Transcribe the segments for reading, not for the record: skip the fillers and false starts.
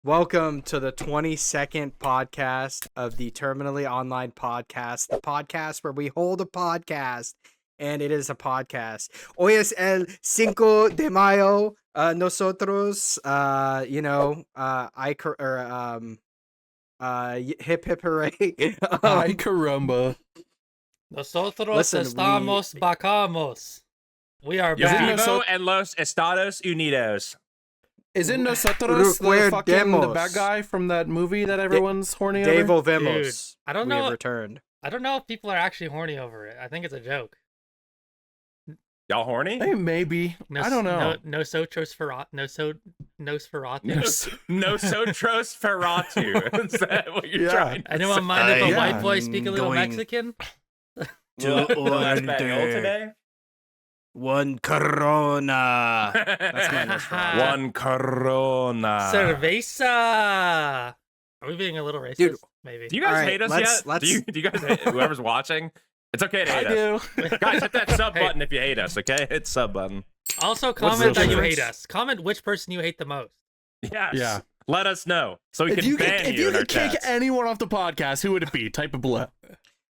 Welcome to the 22nd podcast of the Terminally Online Podcast, the podcast where we hold a podcast, and it is a podcast. Hoy es el 5 de mayo. Nosotros, hip hip hooray. Ay caramba. Nosotros Listen, estamos bacamos. We are back. Vivo en los Estados Unidos. Isn't Nosotros the Recuerdemos. bad guy from that movie that everyone's horny over? Devo Dude, vemos. I don't We have know. returned. I don't know if people are actually horny over it. I think it's a joke. Y'all horny? Hey, maybe. I don't know. No Nosferatu. No sotros ferratu. Is that what you're Yeah. trying to Anyone say? mind if a yeah. white boy speak a little Going Mexican? Will Español today? One Corona. That's my next one. One Corona. Cerveza. Are we being a little racist? Dude, Maybe. Do you guys All right, hate us let's- yet? let's- Do you guys hate whoever's watching? It's okay to I hate us. do. Guys, hit that sub Hey. button if you hate us, okay? Hit sub button. Also, What's comment the that you difference? hate us. Comment which person you hate the most. Yes. Yeah. Let us know so we If can you ban could, you in our kick chats. anyone off the podcast, who would it be? Type of below.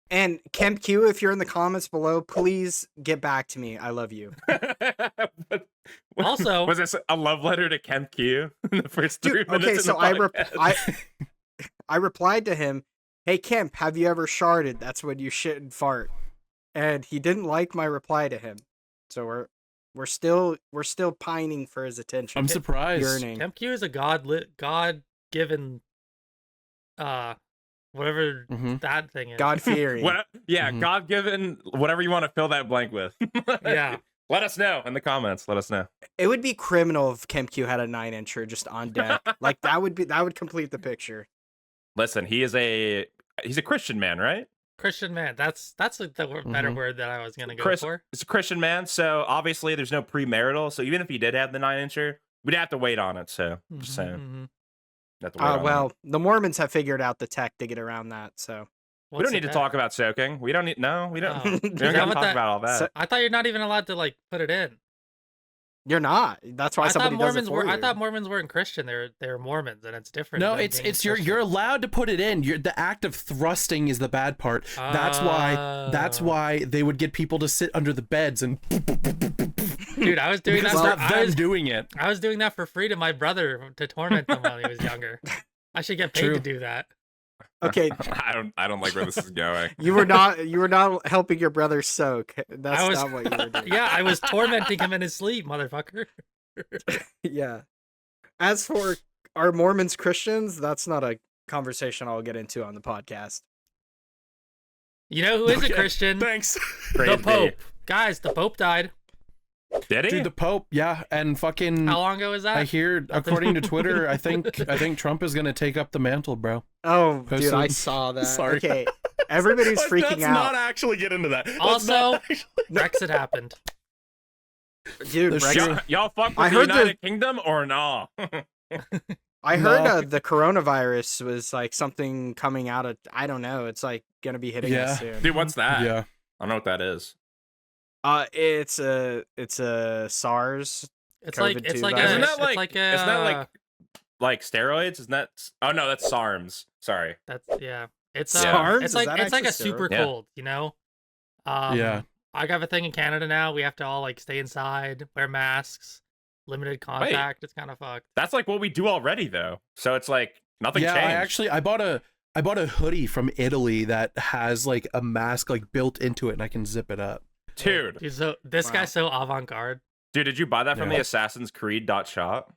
And Kemp Q, if you're in the comments below, please get back to me. I love you. Also- was this a love letter to Kemp Q in the first 3 Dude, minutes? okay, of so the podcast? I replied to him, "Hey Kemp, have you ever sharted? That's when you shit and fart." And he didn't like my reply to him. So we're still pining for his attention. I'm surprised. Yearning. MQ is a God-given, whatever Mhm. that thing is. God fearing. Yeah, Mhm. God given whatever you want to fill that blank with. Yeah. Let us know in the comments. Let us know. It would be criminal if Kemp Q had a 9-incher just on deck. Like that would complete the picture. Listen, he's a Christian man, right? Christian man. That's the better Mhm. word that I was gonna go Chris- for. He's a Christian man, so obviously there's no premarital. So even if he did have the 9-incher, we'd have to wait on it. So just saying, Mhm. have to wait on Well, it. the Mormons have figured out the tech to get around that. So We don't need to talk about soaking. We don't need. No, we don't. Oh. We Is don't that got to what talk that- about all that. So- I thought you're not even allowed to like put it in. you're not. That's why I thought somebody does it Mormons for were. you. I thought Mormons weren't Christian. They're Mormons, and it's different. No, than it's being you're Christian. allowed to put it in. The act of thrusting is the bad part. That's why they would get people to sit under the beds and Dude, I was doing that. because For, of I them was doing it. I was doing that for free to my brother to torment him while he was younger. I should get paid True. to do that. Okay, I don't like where this is going. you were not helping your brother soak. That's I was- not what you were doing. Yeah, I was tormenting him in his sleep, motherfucker. Yeah. As for are Mormons Christians, that's not a conversation I'll get into on the podcast. You know who is Okay, a Christian? Thanks. Praise The be. Pope. Guys, the Pope died. Did he? Dude, the Pope, yeah, and fucking How long ago was that? I hear according to Twitter, I think Trump is gonna take up the mantle, bro. Oh, dude, Posted- I saw that. Sorry. Okay, everybody's freaking Let's out. not actually get into that. Let's Also- not actually- Brexit happened. Dude, the Brexit- Y'all fuck with I the heard United Kingdom or no? I heard No. the coronavirus was like something coming out of, I don't know. It's like gonna be hitting us soon. Dude, what's that? Yeah. I don't know what that is. It's a SARS. It's like COVID-2 it's like virus. a, Isn't that it's like like a, isn't that like steroids? Isn't that? Oh no, that's SARMs. Sorry. that's yeah. It's Yeah. SARS? it's Is like that it's like a actually super steroid? Yeah. cold, you know. Yeah. I got a thing in Canada now. We have to all like stay inside, wear masks, limited contact. It's kind of fucked. That's like what we do already though. So it's like nothing Yeah, changed. I bought a hoodie from Italy that has like a mask like built into it, and I can zip it up. Dude, So this Wow. guy's so avant-garde. did you buy that from Yeah. the Assassin's Creed shot?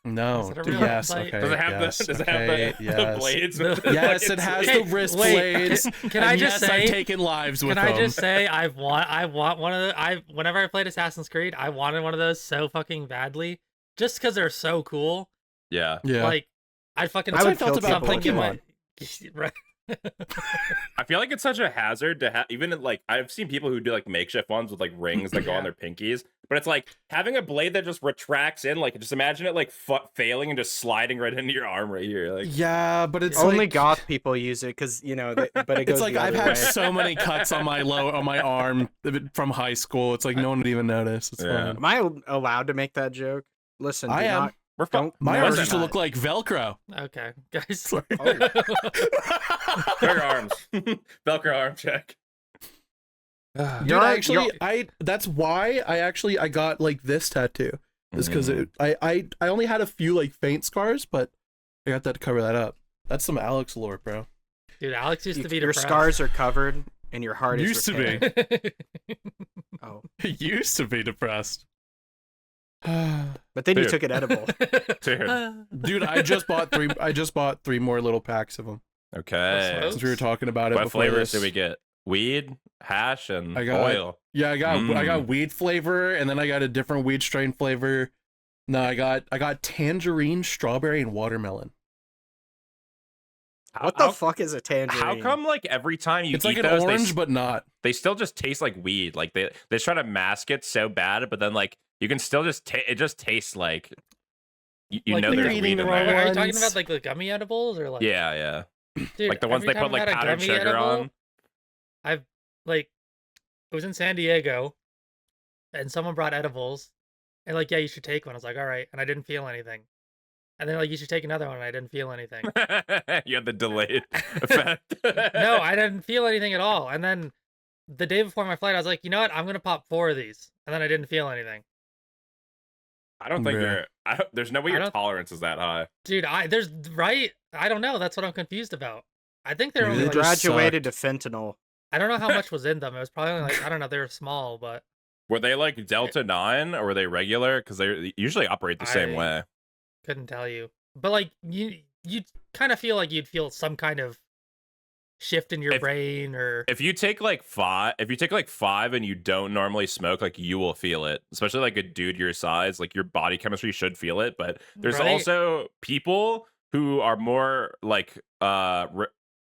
No. Is it a Dude, real yes. website? Okay. Does it have yes, the okay, the yes. blades? No. with the Yes, it blades? has Hey, the wrist wait, blades. can I and just yes, say- I've taken lives with Can I them. just say I want one of the whenever I played Assassin's Creed, I wanted one of those so fucking badly. Just because they're so cool. Yeah. Yeah. Like I'd fucking That's how I put felt about something in Pokemon. my- right. I feel like it's such a hazard to have. Even like I've seen people who do like makeshift ones with like rings that go Yeah. on their pinkies, but it's like having a blade that just retracts in. Like just imagine it like failing and just sliding right into your arm right here. Like Yeah, but it's Only like, goth people use it because but it goes it's like the I've other had way. so many cuts on my arm from high school. It's like no one would even notice. It's Yeah. fine. Am I allowed to make that joke? Listen, I am. We're Don't- My No, arms we're used to not. look like Velcro. Okay, guys. Sorry. Velcro arms. Velcro arm check. Dude, You're- that's why I got like this tattoo. Is because I only had a few like faint scars, but I got that to cover that up. That's some Alex lore, bro. Dude, Alex used to be your depressed. scars are covered and your heart Used is to repaired. be. Oh, Used to be depressed. but then you Dude. took an edible. Dude. Dude, I just bought three more little packs of them. Okay. What's Since we were talking about it What before flavors this. did we get? Weed, hash, and I got- oil. Yeah, I got Mm. weed flavor, and then I got a different weed strain flavor. No, I got tangerine, strawberry, and watermelon. What the fuck is a tangerine? How come like every time you It's eat like an those, orange, but not. they still just taste like weed? Like they try to mask it so bad, but then like you can still just it just tastes like you Like know the there's eating weed the in wrong there. Are you talking ones. about like the gummy edibles or like? Yeah. Dude, Like the ones every they time put I've like had a powdered gummy sugar edible, on. I've like, it was in San Diego, and someone brought edibles, and like, yeah, you should take one. I was like, all right, and I didn't feel anything. And then like, you should take another one, and I didn't feel anything. You had the delayed effect. No, I didn't feel anything at all. And then the day before my flight, I was like, you know what? I'm gonna pop 4 of these, and then I didn't feel anything. I don't think Yeah. there's no way I your don't- tolerance is that high. Dude, I don't know. That's what I'm confused about. I think they're Maybe only they like, just Graduated to fentanyl. I don't know how much was in them. It was probably like, I don't know, they were small, but Were they like Delta 9 or were they regular? Because they usually operate the same I- way. couldn't tell you. But like you kind of feel like you'd feel some kind of shift in your If- brain or If you take like five and you don't normally smoke, like you will feel it. Especially like a dude your size, like your body chemistry should feel it. But there's Right. also people who are more like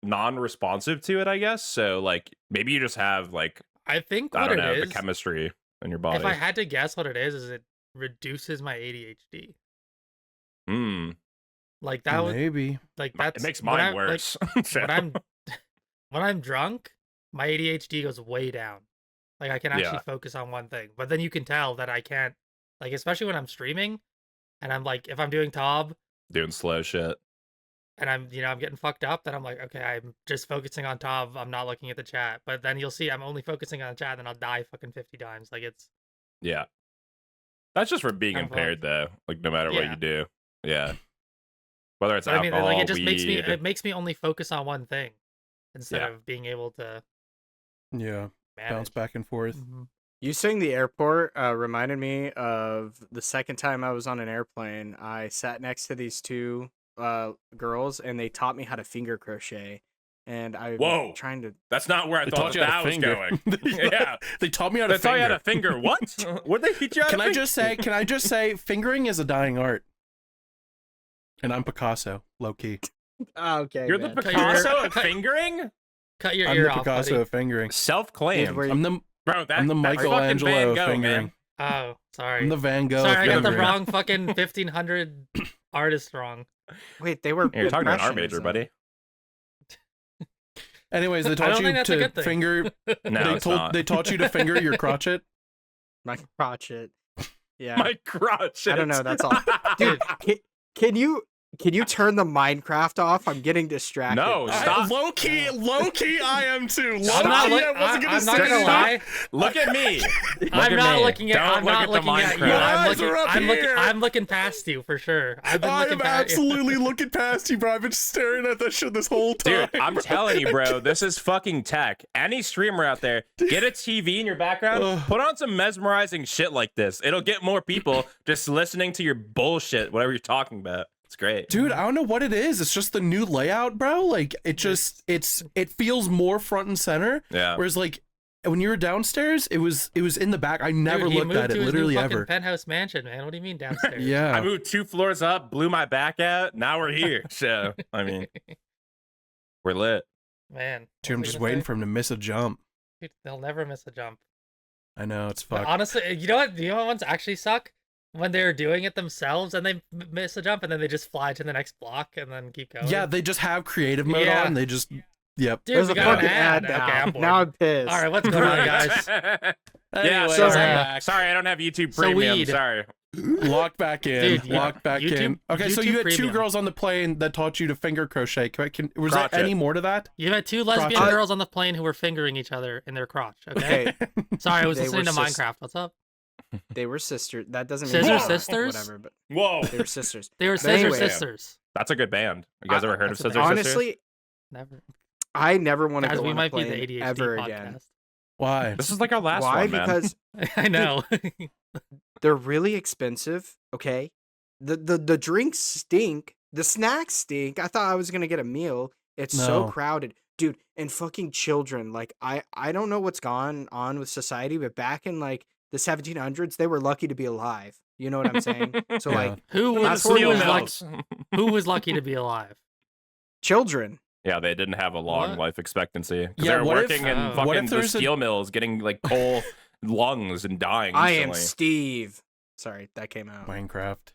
non-responsive to it, I guess. So like maybe you just have like I think I what don't it know is. the chemistry in your body. If I had to guess what it is it reduces my ADHD. Mm, Like that was Maybe. like it that's makes when mine I- like, worse. So- when I'm drunk, my ADHD goes way down. Like I can actually Yeah. focus on one thing. But then you can tell that I can't, like especially when I'm streaming and I'm like if I'm doing Tob doing slow shit. and I'm getting fucked up, then I'm like, okay, I'm just focusing on Tob. I'm not looking at the chat. But then you'll see I'm only focusing on the chat, then I'll die fucking 50 times. Like it's Yeah. That's just for being Kind of impaired though. Like no matter what Yeah. you do. Yeah. Whether it's but I mean alcohol, like it just makes me weed. it makes me only focus on one thing instead Yeah. of being able to Yeah. Bounce manage. back and forth. Mhm. You saying the airport reminded me of the second time I was on an airplane. I sat next to these two girls, and they taught me how to finger crochet. And I Whoa. was trying to. That's not where I They thought taught you how that to was finger. going. Yeah. They taught me how to That's how you finger. had a finger. What? What did they teach you how to Can I just say fingering is a dying art. And I'm Picasso, low key. Okay. You're the man. Picasso of fingering? Cut your I'm ear the off, Picasso buddy. of fingering. Self-claimed. Dude, where you- I'm the Bro, I'm the that's fucking Michelangelo Van Gogh, fingering. man. Oh, sorry. I'm the Van Gogh Sorry, I got the fingering. wrong fucking 1500 artist wrong. Wait, they were. You're talking to an art major, Impressionism. buddy. Anyways, they I don't taught think you that's a to good thing. finger. No, it's not. They taught you to finger your crotchet. My crotchet. Yeah. My crotch. I don't know, that's all. Dude, can you turn the Minecraft off? I'm getting distracted. No, stop. Low key, I am too. Low I'm not, key, look, I wasn't gonna I'm say not gonna that. lie. Look at me. I'm not looking at. Don't I'm look not at the looking at you. Minecraft. I'm Eyes are up here. I'm looking past you for sure. I've been I looking am past you. absolutely looking past you, bro. I've been staring at that shit this whole time. Dude, I'm telling you, bro, this is fucking tech. Any streamer out there, get a TV in your background, Ugh. put on some mesmerizing shit like this. It'll get more people just listening to your bullshit, whatever you're talking about. It's great. Dude, I don't know what it is. It's just the new layout, bro. Like it just it feels more front and center. Yeah. Whereas like when you were downstairs, it was in the back. I never Dude, he looked moved at to it his literally new fucking ever. penthouse mansion, man. What do you mean downstairs? Yeah. I moved 2 floors up, blew my back out. Now we're here. So, I mean, we're lit. Man. Dude, I'm just waiting for him to miss a jump. Dude, they'll never miss a jump. I know it's But fucked. honestly, you know what? You know what ones actually suck? When they're doing it themselves and they miss a jump and then they just fly to the next block and then keep going. Yeah, they just have creative mode Yeah. on. They just yep. Dude, There's we a got an fucking ad. ad Okay, now. I'm bored. Now I'm pissed. All right, what's going on, guys? Yeah, Anyways, sorry. I'm Sorry, I don't have YouTube So Premium. weed. Sorry. Lock back in. Dude, Lock back in. Okay, so you YouTube had two Premium. girls on the plane that taught you to finger crochet. Was there Crotchet. any more to that? You had two lesbian Crotchet. girls on the plane who were fingering each other in their crotch. Okay. Okay, Sorry, I was They listening to were Minecraft. What's up? they were sisters. That doesn't Scissor mean sisters? Whatever, but Whoa, they were sisters. They were But scissor anyway, sisters. that's a good band. You guys ever heard of that's a Scissor band. Sisters? Honestly, Never. I never want to Guys, go we on a might be plane the ADHD ever podcast. again. Why? This is like our last Why? one, man. Because I know. they're really expensive. Okay, the drinks stink. The snacks stink. I thought I was gonna get a meal. It's so No. crowded, dude. And fucking children. Like I don't know what's gone on with society, but back in like the 1700s, they were lucky to be alive. You know what I'm saying? So Yeah. like who That's was, what who, it was was. lucky, who was lucky to be alive? children. Yeah, they didn't have a long What? life expectancy because Yeah, they were what if- working in what fucking if the there's a- steel mills, getting like coal lungs and dying. I am instantly. Steve. Sorry, that came out. Minecraft.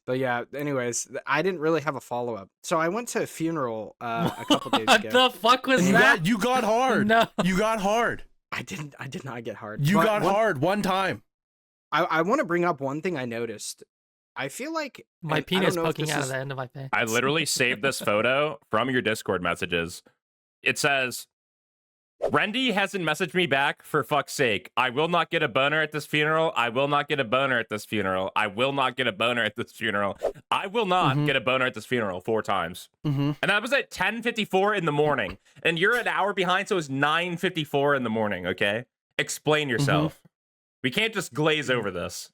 But yeah. Anyways, I didn't really have a follow up, so I went to a funeral a couple days What ago. the fuck was You that? got hard. No. You got hard. I did not get hard. You But got hard one time. I want to bring up one thing I noticed. I feel like My and I don't penis know if poking this out is- of the end of my pants. I literally saved this photo from your Discord messages. It says, Rendy hasn't messaged me back, for fuck's sake. I will not get a boner at this funeral. I will not get a boner at this funeral. I will not get a boner at this funeral. I will not Mhm. get a boner at this funeral 4 times. Mm-hmm. And that was at 10:54 in the morning. And you're an hour behind, so it's 9:54 in the morning, okay? Explain yourself. We can't just glaze over this.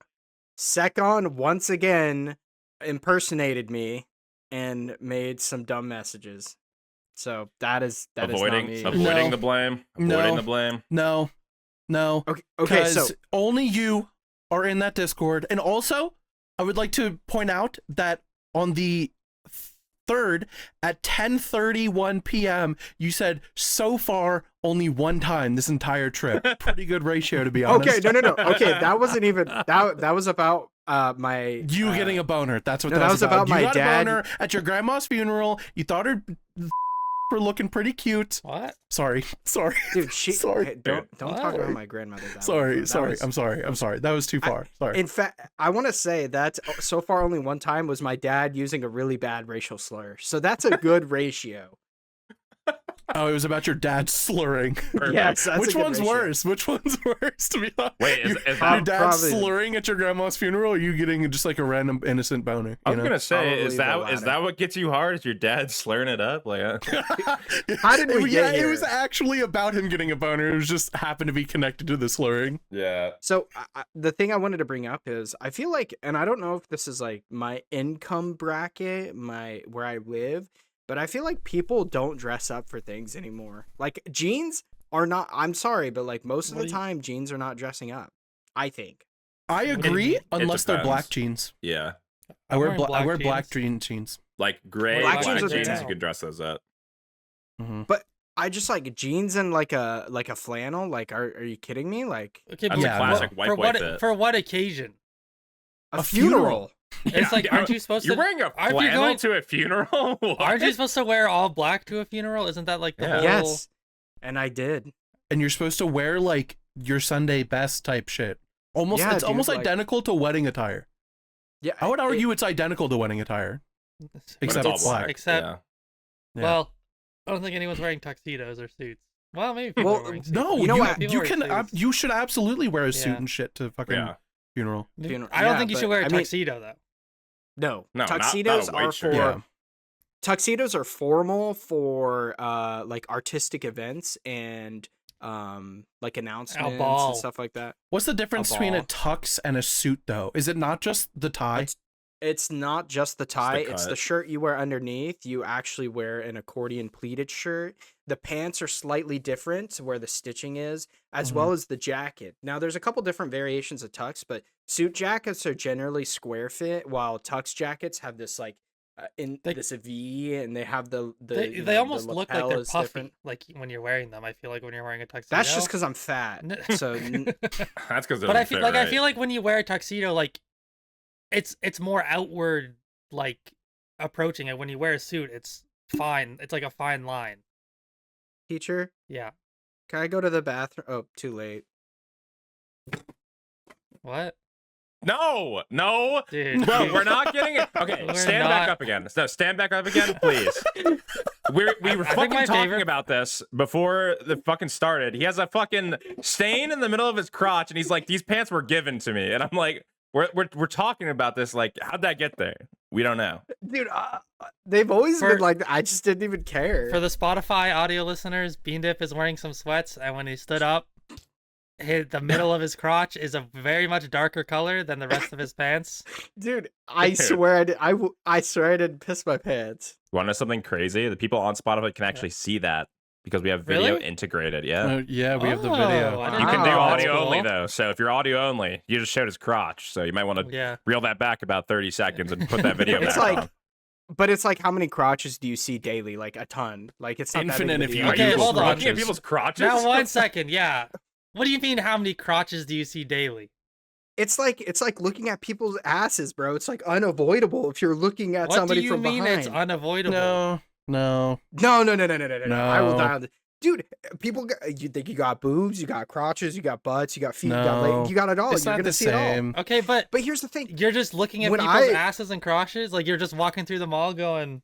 Secon once again impersonated me and made some dumb messages. So that is not avoiding me. No. the blame. No. Avoiding the blame. No. Okay, Because so only you are in that Discord. And also, I would like to point out that on the 3rd at 10:31 p.m., you said so far only one time this entire trip. Pretty good ratio, to be honest. okay, no. Okay, that wasn't even that was about my You getting a boner. That's what no, that was about. my You got dad. a boner at your grandma's funeral. You thought her were looking pretty cute. What? Sorry. Dude, Sorry. hey, don't talk What? about my grandmother. That way, Sorry. bro. That was- I'm sorry. That was too far. Sorry. In fact, I want to say that so far only one time was my dad using a really bad racial slur. So that's a good ratio. Oh, it was about your dad slurring. Perfect. Yes, that's Which a good one's ratio. worse? Which one's worse? To be honest, Wait, is your that dad probably- slurring at your grandma's funeral, or you getting just like a random innocent boner? I You was know? gonna say, Probably is the that latter. what gets you hard? Is your dad slurring it up? Like, How did we Yeah, get it here? was actually about him getting a boner. It was just happened to be connected to the slurring. yeah. So the thing I wanted to bring up is I feel like, and I don't know if this is like my income bracket, where I live, but I feel like people don't dress up for things anymore. Like jeans are not. I'm sorry, but like most of What the do you- time, jeans are not dressing up. I think. I do you agree, mean? unless they're depends. black jeans. Yeah. I I'm wear wearing I wear black black jeans. jeans. Like gray Black black, jeans are the jeans, town. you could dress those up. Mm-hmm. I just like jeans and like a flannel. Like, are you kidding me? Like Okay, That's but a classic white for boy what fit. for what occasion? a A funeral. funeral. It's like, aren't you supposed You're to? wearing a aren't you flannel going- to a funeral? What? Aren't you supposed to wear all black to a funeral? Isn't that like the Yeah. whole? Yes, and I did. And you're supposed to wear like your Sunday best type shit. Almost, Yeah, it's dude, almost like- identical to wedding attire. Yeah, I would argue it's identical to wedding attire. When it's Except all it's black. Except- yeah. Yeah. Well, I don't think anyone's wearing tuxedos or suits. Well, maybe people Well, are wearing suits. No, You know you, what? People you wear can. suits. You should absolutely wear a suit Yeah. and shit to fucking Yeah. funeral. funeral. I don't Yeah, think you but, should wear a I mean, tuxedo though. No, No, not a tuxedos white are shirt. for Yeah. tuxedos are formal for like artistic events and like announcements and ball. stuff like that. What's the difference between a ball. tux and a suit, though? Is it not just the tie? It's not just the tie, it's the cut. shirt you wear underneath. You actually wear an accordion pleated shirt. The pants are slightly different where the stitching is, as Mhm. well as the jacket. Now there's a couple different variations of tux, but suit jackets are generally square fit, while tux jackets have this like They- this V, and they have the They, you they know, almost the look like lapel they're is puffy, different. like when you're wearing them. I feel like when you're wearing a tuxedo. That's just because I'm fat. So That's because But I feel like I feel like when you wear a tuxedo, like it's more outward, like approaching it. When you wear a suit, it's fine. It's like a fine line. teacher, Yeah. can I go to the bathroom? Oh, too late. What? No, Dude, bro, we're not getting it. Okay, We're stand back not- up again. No, stand back up again, please. We were I think fucking my talking favorite- about this before the fucking started. He has a fucking stain in the middle of his crotch, and he's like, "These pants were given to me," and I'm like, "We're talking about this. Like, how'd that get there? We don't know." Dude, they've always For- been like that. I just didn't even care. For the Spotify audio listeners, Beandip is wearing some sweats, and when he stood up, the middle of his crotch is a very much darker color than the rest of his pants. Dude, I swear I swear I didn't piss my pants. You want to know something crazy? The people on Spotify can actually see that because we have video Really? integrated. Yeah. Yeah, we have the Oh, video. I didn't You can know do that. That's audio only cool. though. So if you're audio only, you just showed his crotch. So you might want to Yeah. reel that back about 30 seconds and put that video It's back like on. But it's like, how many crotches do you see daily? Like a ton. Like it's not Infinite that if big you of a Okay, deal. People hold on. looking at people's crotches. Now, 1 second. Yeah. What do you mean? How many crotches do you see daily? It's like looking at people's asses, bro. It's like unavoidable if you're looking at What somebody do you from mean behind. it's unavoidable? No. No. I will die on the dude. People, you think you got boobs, you got crotches, you got butts, you got feet, you got No. legs, you got it all. It's You're not gonna the see it all. same. Okay, but But here's the thing. you're just looking at When people's I- asses and crotches? Like you're just walking through the mall going,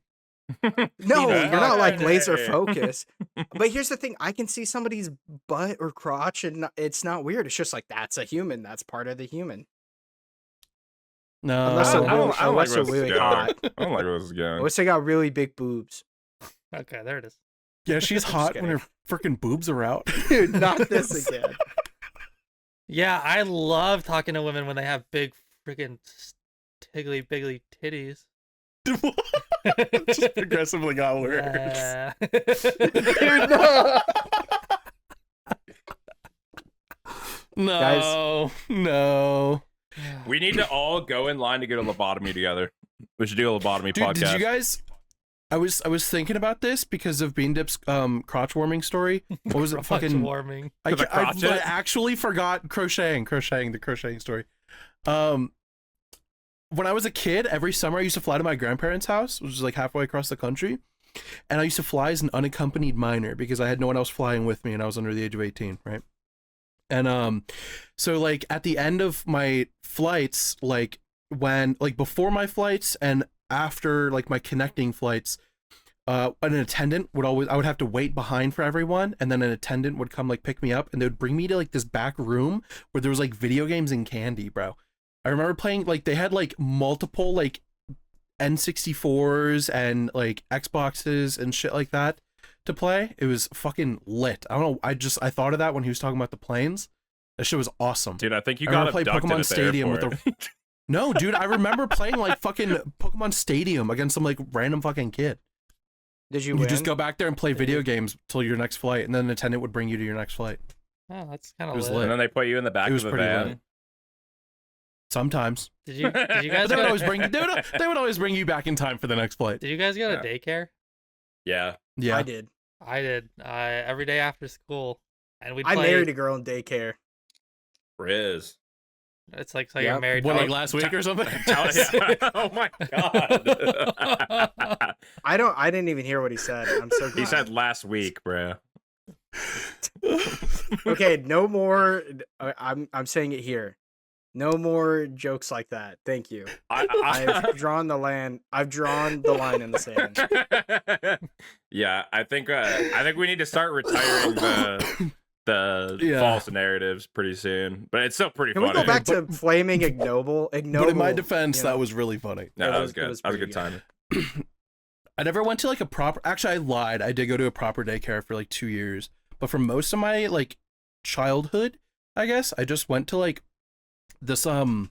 No, Yeah. you're not like Yeah. laser focus. But here's the thing: I can see somebody's butt or crotch, and it's not weird. It's just like that's a human. That's part of the human. No. Unless I they're don't, really- I don't like unless where they're this is really going. hot. I don't like where this is going. Unless they got really big boobs. okay, there it is. Yeah, she's Just hot when kidding. her freaking boobs are out. Dude, not this again. Yeah, I love talking to women when they have big freaking tiggly biggly titties. Just progressively got worse. Yeah. Dude, no. No. No. We need to all go in line to get a lobotomy together. We should do a lobotomy Dude, podcast. did you guys? I was thinking about this because of Beandip's crotch warming story. What was it? Crotch Fucking. warming. I For the crotches? actually forgot crocheting the crocheting story. When I was a kid, every summer I used to fly to my grandparents' house, which is like halfway across the country, and I used to fly as an unaccompanied minor because I had no one else flying with me and I was under the age of 18, right? And so like at the end of my flights, like when like before my flights and after like my connecting flights, an attendant would always, I would have to wait behind for everyone, and then an attendant would come like pick me up and they would bring me to like this back room where there was like video games and candy, bro. I remember playing, like they had like multiple like N64s and like Xboxes and shit like that to play. It was fucking lit. I don't know, I thought of that when he was talking about the planes. That shit was awesome. Dude, I think you I got remember playing abducted Pokemon at the Stadium with airport. No, dude, I remember playing like fucking Pokemon Stadium against some like random fucking kid. Did you You win? just go back there and play video games till your next flight, and then an attendant would bring you to your next flight. Oh, that's kind It of was lit. lit. And then they put you in the back It was of the pretty van. lit. Sometimes. Did you But guys they would go, always bring they would always bring you back in time for the next flight. did you guys go to daycare? Yeah. Yeah. I did. I did. Every day after school, and we'd I play. married a girl in daycare. Riz. It's like so Yep. you're married. What, to like last week or something? Oh my god. I didn't even hear what he said. I'm so glad. He said last week, bro. Okay, no more. I'm saying it here. No more jokes like that. Thank you. I've drawn the line. I've drawn the line in the sand. Yeah, I think we need to start retiring the Yeah. false narratives pretty soon. But it's still pretty Can we funny. go back to flaming ignoble? But in my defense, you know. that was really funny. No, It that was- was it good. was That was a pretty good good. time. I never went to like a proper. Actually, I lied. I did go to a proper daycare for like 2 years, but for most of my like childhood, I guess I just went to like this when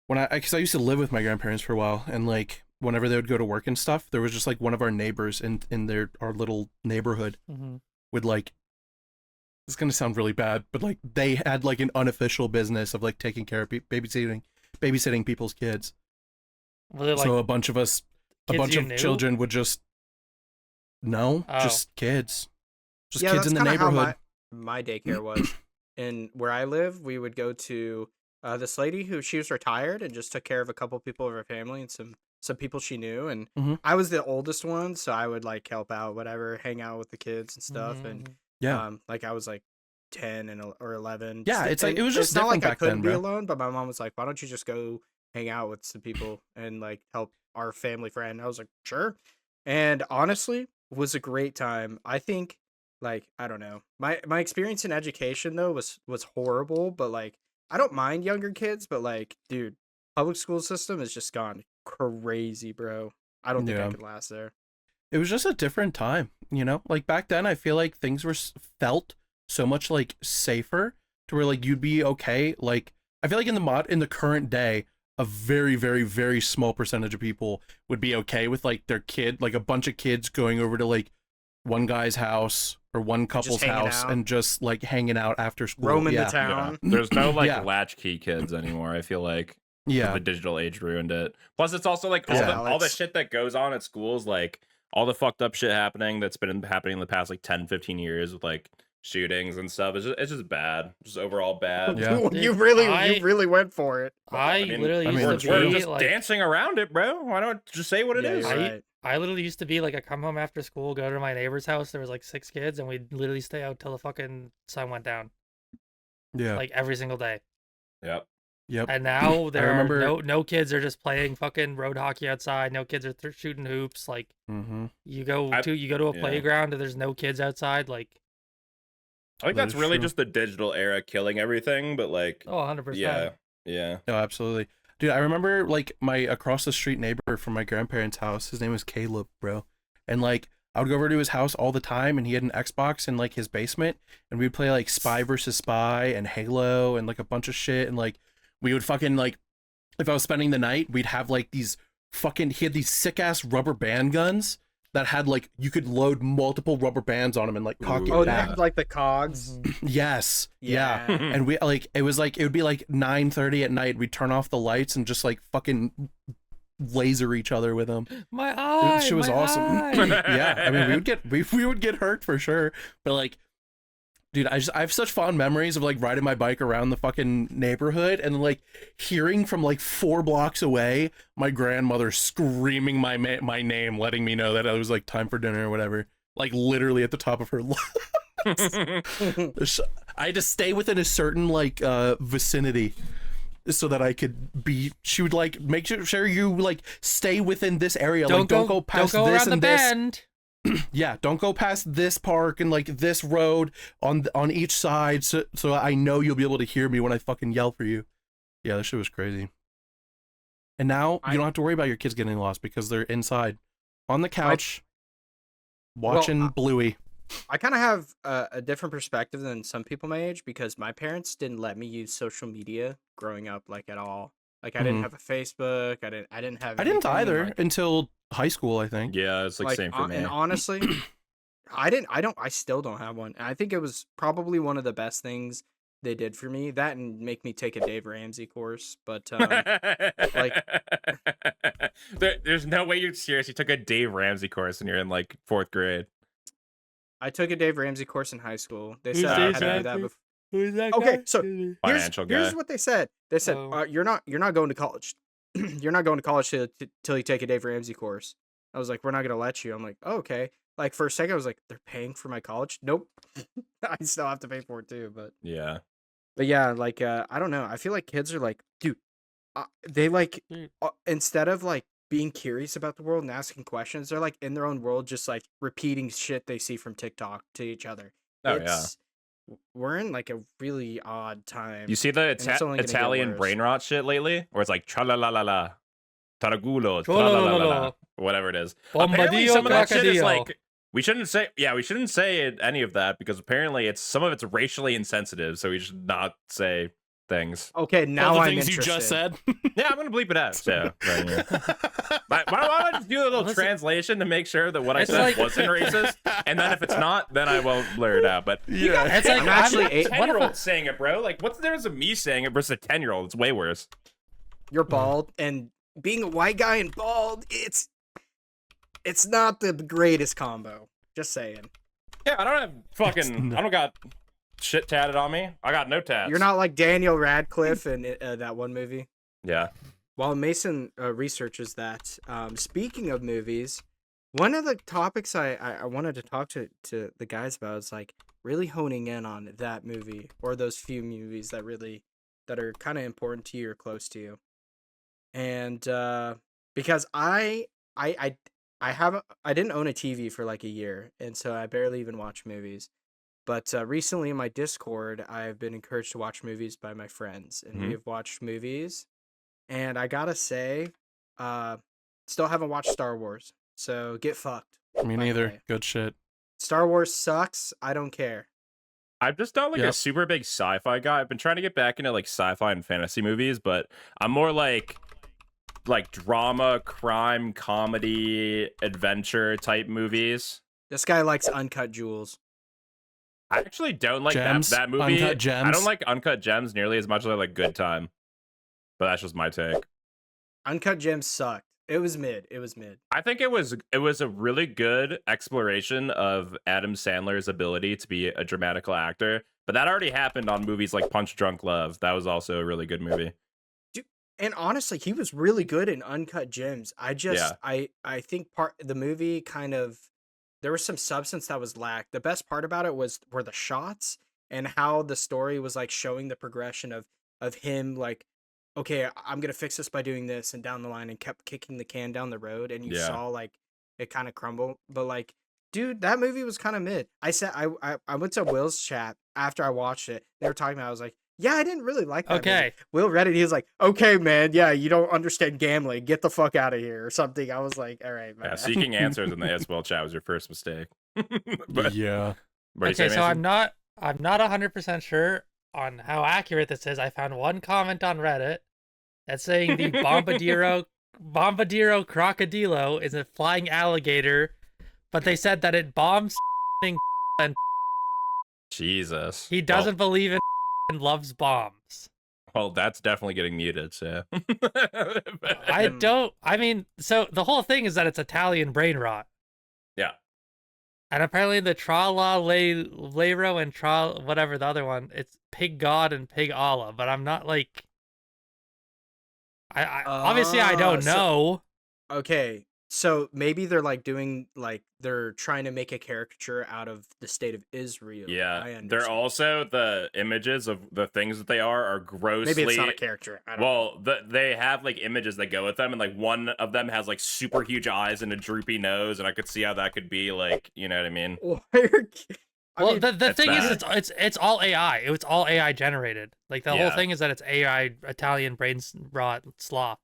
because I used to live with my grandparents for a while, and like whenever they would go to work and stuff, there was just like one of our neighbors in our little neighborhood Mhm. would like. It's gonna sound really bad, but like they had like an unofficial business of like taking care of babysitting people's kids. Was it like So a bunch of us, a kids bunch you of knew? children would just no, Oh. just kids, just Yeah, kids that's in the kinda how neighborhood. my daycare was. And where I live, we would go to this lady who she was retired and just took care of a couple people of her family and some people she knew. And Mhm. I was the oldest one, so I would like help out, whatever, hang out with the kids and stuff. And Mhm. Yeah. like I was like 10 or 11. Yeah, it's like it was It's just not different like I back couldn't then, be bro. alone, but my mom was like, "Why don't you just go hang out with some people and like help our family friend?" I was like, "Sure." And honestly, it was a great time. I think like I don't know. My experience in education though was horrible, but like I don't mind younger kids, but like dude, public school system has just gone crazy, bro. I don't think I Yeah. could last there. It was just a different time, you know? Like back then I feel like things were felt so much like safer to where like you'd be okay. Like I feel like in the current day, a very very small percentage of people would be okay with like their kid, like a bunch of kids going over to like one guy's house or one just couple's hanging house out. and just like hanging out after school. Roaming the Yeah. Yeah. town. There's no like Yeah. latchkey kids anymore. I feel like Yeah. the digital age ruined it. Plus, it's also like all Yeah. the shit that goes on at schools, like all the fucked up shit happening that's been happening in the past like 10, 15 years with like shootings and stuff. It's just bad. Just overall bad. Yeah. you Dude, really went for it. I literally used we're, to we're be just like, dancing around it, bro. Why don't just say what it Yeah, is? you're right. I literally used to be like, I come home after school, go to my neighbor's house. There was like 6 kids, and we'd literally stay out till the fucking sun went down, Yeah. like every single day. Yep. Yep. And now there remember- are no kids are just playing fucking road hockey outside. No kids are shooting hoops. Like Mm-hmm. you go to a yeah. playground and there's no kids outside. Like I think That that's is really true. just the digital era killing everything, but like, 100%. yeah. No, absolutely. Dude, I remember like my across the street neighbor from my grandparents' house. His name was Caleb, bro. And like I would go over to his house all the time and he had an Xbox in like his basement and we'd play like Spy versus Spy and Halo and like a bunch of shit and like we would fucking like if I was spending the night, we'd have like these fucking he had these sick ass rubber band guns that had like you could load multiple rubber bands on them and like cock Ooh, it Oh, they back. had like the cogs. Mm-hmm. Yes. Yeah. Yeah. And we like it would be like 9:30 at night. We'd turn off the lights and just like fucking laser each other with them. My eye. Shit was my awesome. eye. Yeah, I mean we would get hurt for sure, but like, dude, I have such fond memories of like riding my bike around the fucking neighborhood and like hearing from like 4 blocks away my grandmother screaming my name, letting me know that it was like time for dinner or whatever. Like literally at the top of her lungs. I had to stay within a certain like vicinity so that I could be. She would like make sure you like stay within this area. Like don't go past don't go this around and the this. bend. Yeah, don't go past this park and like this road on each side, so I know you'll be able to hear me when I fucking yell for you. Yeah, this shit was crazy. And now you don't have to worry about your kids getting lost because they're inside on the couch watching Bluey. I kind of have a different perspective than some people my age because my parents didn't let me use social media growing up like at all. Like I didn't have a Facebook. I didn't have. I didn't anything, either like- until high school, I think. Yeah, it's like same for me. And honestly, I still don't have one. And I think it was probably one of the best things they did for me. That and make me take a Dave Ramsey course. But there's no way you seriously took a Dave Ramsey course when you're in like 4th grade. I took a Dave Ramsey course in high school. They Who's said I Dave had to do that Ramsey? before. Who's that Okay, guy? so Financial guy. Here's what they said. They said Oh. you're not going to college. You're not going to college till you take a Dave Ramsey course. I was like, we're not gonna let you. I'm like, oh, okay. Like for a second, I was like, they're paying for my college. Nope, I still have to pay for it too. But yeah, like I don't know. I feel like kids are like, dude, they like Dude. Instead of like being curious about the world and asking questions, they're like in their own world, just like repeating shit they see from TikTok to each other. Oh, yeah. We're in like a really odd time. You see the it's only gonna get Italian worse. brain rot shit lately, where it's like tra la la la la, taragulo, Tra-la-la-la-la. whatever it is. Apparently, Bombadillo some of that shit is crocodile. like we shouldn't say any of that because apparently some of it's racially insensitive, so we should not say things. Okay, now All the I'm things interested. you just said. Yeah, I'm gonna bleep it out. So, right here. Why don't I just do a little Listen, translation to make sure that what I it's said like- wasn't racist, and then if it's not, then I will blur it out. But Yeah. It's like I'm actually I'm- eight- 10-year-old saying it, bro. Like, what's the difference of me saying it versus a 10-year-old? It's way worse. You're bald, and being a white guy and bald, it's not the greatest combo. Just saying. Yeah, I don't have fucking. I don't got shit tatted on me. I got no tats. You're not like Daniel Radcliffe in that one movie. Yeah. While Mason researches that, speaking of movies, one of the topics I wanted to talk to the guys about is like really honing in on that movie or those few movies that are kind of important to you or close to you. And because I didn't own a TV for like a year, and so I barely even watch movies. But recently in my Discord, I've been encouraged to watch movies by my friends, and we have watched movies. And I gotta say, still haven't watched Star Wars, so get fucked. Me by the neither. way. Good shit. Star Wars sucks. I don't care. I'm just not like a Yep. super big sci-fi guy. I've been trying to get back into like sci-fi and fantasy movies, but I'm more like drama, crime, comedy, adventure type movies. This guy likes Uncut Jewels. I actually don't like Gems? that movie. Uncut I Gems? don't like Uncut Gems nearly as much as I like Good Time. But that's just my take. Uncut Gems sucked. It was mid. I think it was a really good exploration of Adam Sandler's ability to be a dramatical actor. But that already happened on movies like Punch Drunk Love. That was also a really good movie. And honestly, he was really good in Uncut Gems. I think the movie kind of, there was some substance that was lacked. The best part about it were the shots and how the story was like showing the progression of him like, okay, I'm gonna fix this by doing this, and down the line, and kept kicking the can down the road, and you Yeah. saw like it kind of crumble. But like, dude, that movie was kind of mid. I said I went to Will's chat after I watched it. They were talking about it. I was like, yeah, I didn't really like that movie. Okay. Will read it. He was like, okay, man, yeah, you don't understand gambling. Get the fuck out of here or something. I was like, all right, man. Yeah, seeking answers in the ASL chat was your first mistake. But Yeah. what do you Okay, say, so Mason? I'm not 100% sure on how accurate this is. I found one comment on Reddit that's saying the Bombadillo crocodilo is a flying alligator, but they said that it bombs and Jesus. he doesn't believe in and loves bombs. Well, that's definitely getting muted, so. I mean, so the whole thing is that it's Italian brain rot. Yeah. And apparently the Tra-La-Lero and whatever the other one, it's Pig God and Pig Allah, but I'm not like I obviously I don't know. Okay, so maybe they're like doing like they're trying to make a caricature out of the state of Israel. I Yeah, understand. they're also the images of the things that they are grossly. Maybe it's not a character. I don't know. Well, they have like images that go with them, and like one of them has like super huge eyes and a droopy nose, and I could see how that could be like, you know what I mean? Well, the that's thing is, bad. it's all AI. It's all AI generated. Like the whole Yeah. thing is that it's AI Italian brain rot slop.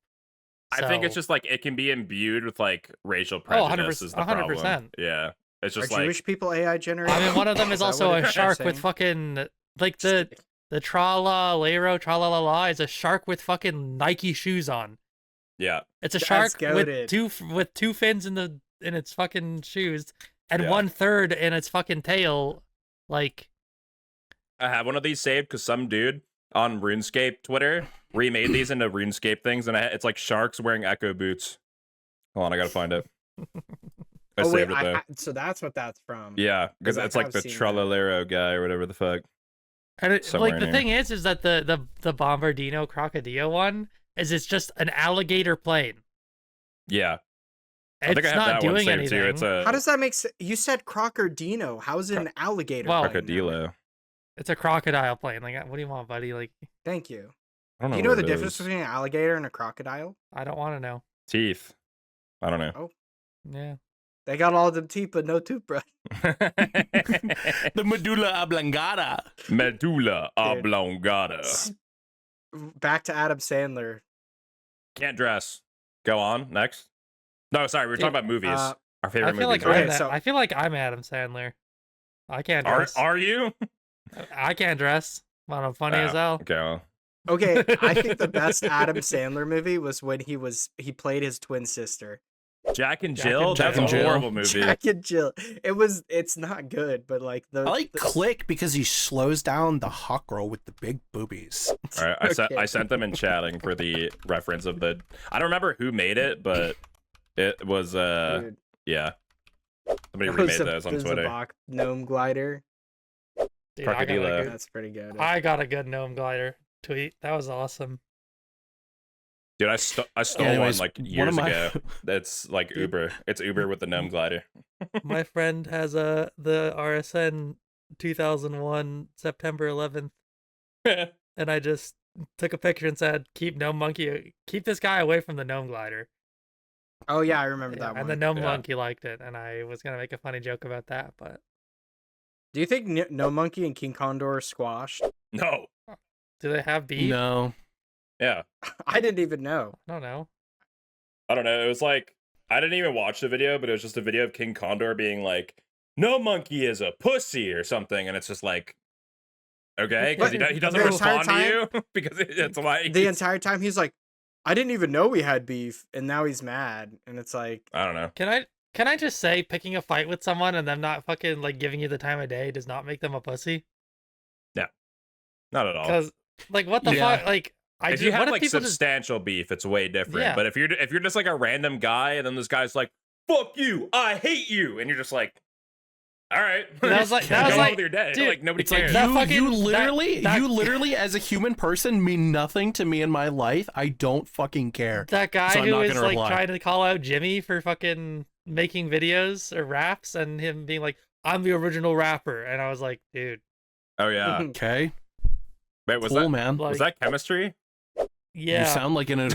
I think it's So- just like it can be imbued with like racial Oh, prejudice. 100%, Is the problem? 100%. Yeah, it's Are just like Jewish people AI generated? I mean, one of them is that also what a you're shark with saying? fucking like the Tra-La-Lero, Tra-La-La-La is a shark with fucking Nike shoes on. yeah. It's a That's shark goated. with two fins in its fucking shoes and Yeah. 1/3 in its fucking tail. Like, I have one of these saved because some dude on RuneScape Twitter remade these into RuneScape things, and it's like sharks wearing echo boots. Hold on, I gotta find it. I Oh wait, saved it though. so that's what that's from. Yeah, because I it's like have the seen that. Tralalero guy or whatever the fuck. and Somewhere like in the here. thing is that the Bombardino Crocodile one is it's just an alligator plane. Yeah, I It's think I have not that one doing saved anything. too. It's a How does that make sense? You said crocodino. How is it an alligator? Well- plane now? crocodilo. It's a crocodile plane. Like, what do you want, buddy? Like, Thank you. I don't know. Do you know what the it difference is. between an alligator and a crocodile? I don't want to know. Teeth? I don't know. Yeah. They got all the teeth but no toothbrush. The medulla oblongata. Medulla oblongata. Back to Adam Sandler. Can't dress. Go on next. No, sorry, we were talking about movies. Our favorite I feel movies. like Okay, I'm so- I feel like I'm Adam Sandler. I can't dress. Are you? I can't dress. But I'm funny as Oh, hell. Okay. Well, Okay, I think the best Adam Sandler movie was when he played his twin sister. Jack and Jack Jill. and That's Jill. a horrible movie. Jack and Jill. It's not good, but like the I like the- Click because he slows down the hot girl with the big boobies. All right, Okay. I sent them in chatting for the reference of the. I don't remember who made it, but it was dude, yeah. Somebody it was remade those it on was a Twitter. Bach gnome glider. Dude, I got a Crocodilo. good- That's pretty good. I got a good gnome glider tweet. That was awesome. Dude, I stole Anyways, one like one years of my- ago. That's like Uber. It's Uber with the gnome glider. My friend has the RSN 2001 September 11th, and I just took a picture and said, keep this guy away from the gnome glider. Oh yeah, I remember Yeah, that one. and the gnome Yeah. monkey liked it, and I was gonna make a funny joke about that, but Do you think No Monkey and King Condor are squashed? No. do they have beef? No. Yeah. I didn't even know. I don't know. I don't know. It was like I didn't even watch the video, but it was just a video of King Condor being like, "No monkey is a pussy" or something, and it's just like, okay, because he doesn't The entire respond to you because that's why The entire time he's like, I didn't even know we had beef, and now he's mad, and it's like, I don't know. Can I just say picking a fight with someone and them not fucking like giving you the time of day does not make them a pussy? Not at all. Because like what the Yeah. fuck? Like If you what have if like people just substantial beef, it's way different. Yeah. But if you're just like a random guy and then this guy's like, "Fuck you, I hate you," and you're just like, "All right," That was like- Go that was on like- with your day. dude, like nobody It's like cares. That you, fucking- you literally, that- you literally, as a human person, mean nothing to me in my life. I don't fucking care. that guy So I'm who not is gonna like reply. trying to call out Jimmy for fucking making videos or raps and him being like, I'm the original rapper, and I was like, dude, Oh yeah. Okay, Wait, was cool, that man. like, was that chemistry? You yeah. sound like an.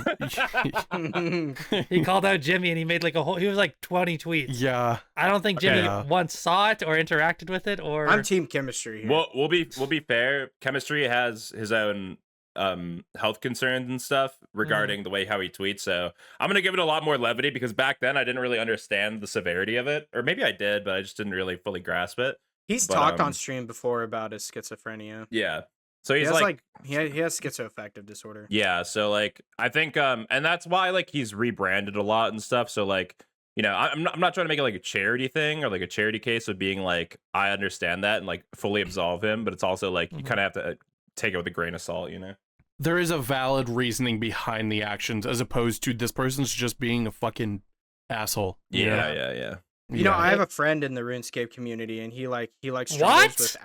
He called out Jimmy and he made like he was like 20 tweets. Yeah. I don't think Jimmy Yeah. once saw it or interacted with it or I'm team chemistry here. Well, we'll be fair. Chemistry has his own health concerns and stuff regarding the way how he tweets. So I'm gonna give it a lot more levity because back then I didn't really understand the severity of it, or maybe I did, but I just didn't really fully grasp it. He's but, talked on um, stream before about his schizophrenia. Yeah. So He he's has like he has schizoaffective disorder. yeah, so like I think and that's why like he's rebranded a lot and stuff. So like, you know, I'm not trying to make it like a charity thing or like a charity case of being like I understand that and like fully absolve him, but it's also like you Mhm. kind of have to take it with a grain of salt, you know. There is a valid reasoning behind the actions as opposed to this person's just being a fucking asshole. you know? Yeah. You know, Yeah. I have a friend in the RuneScape community, and he struggles What? with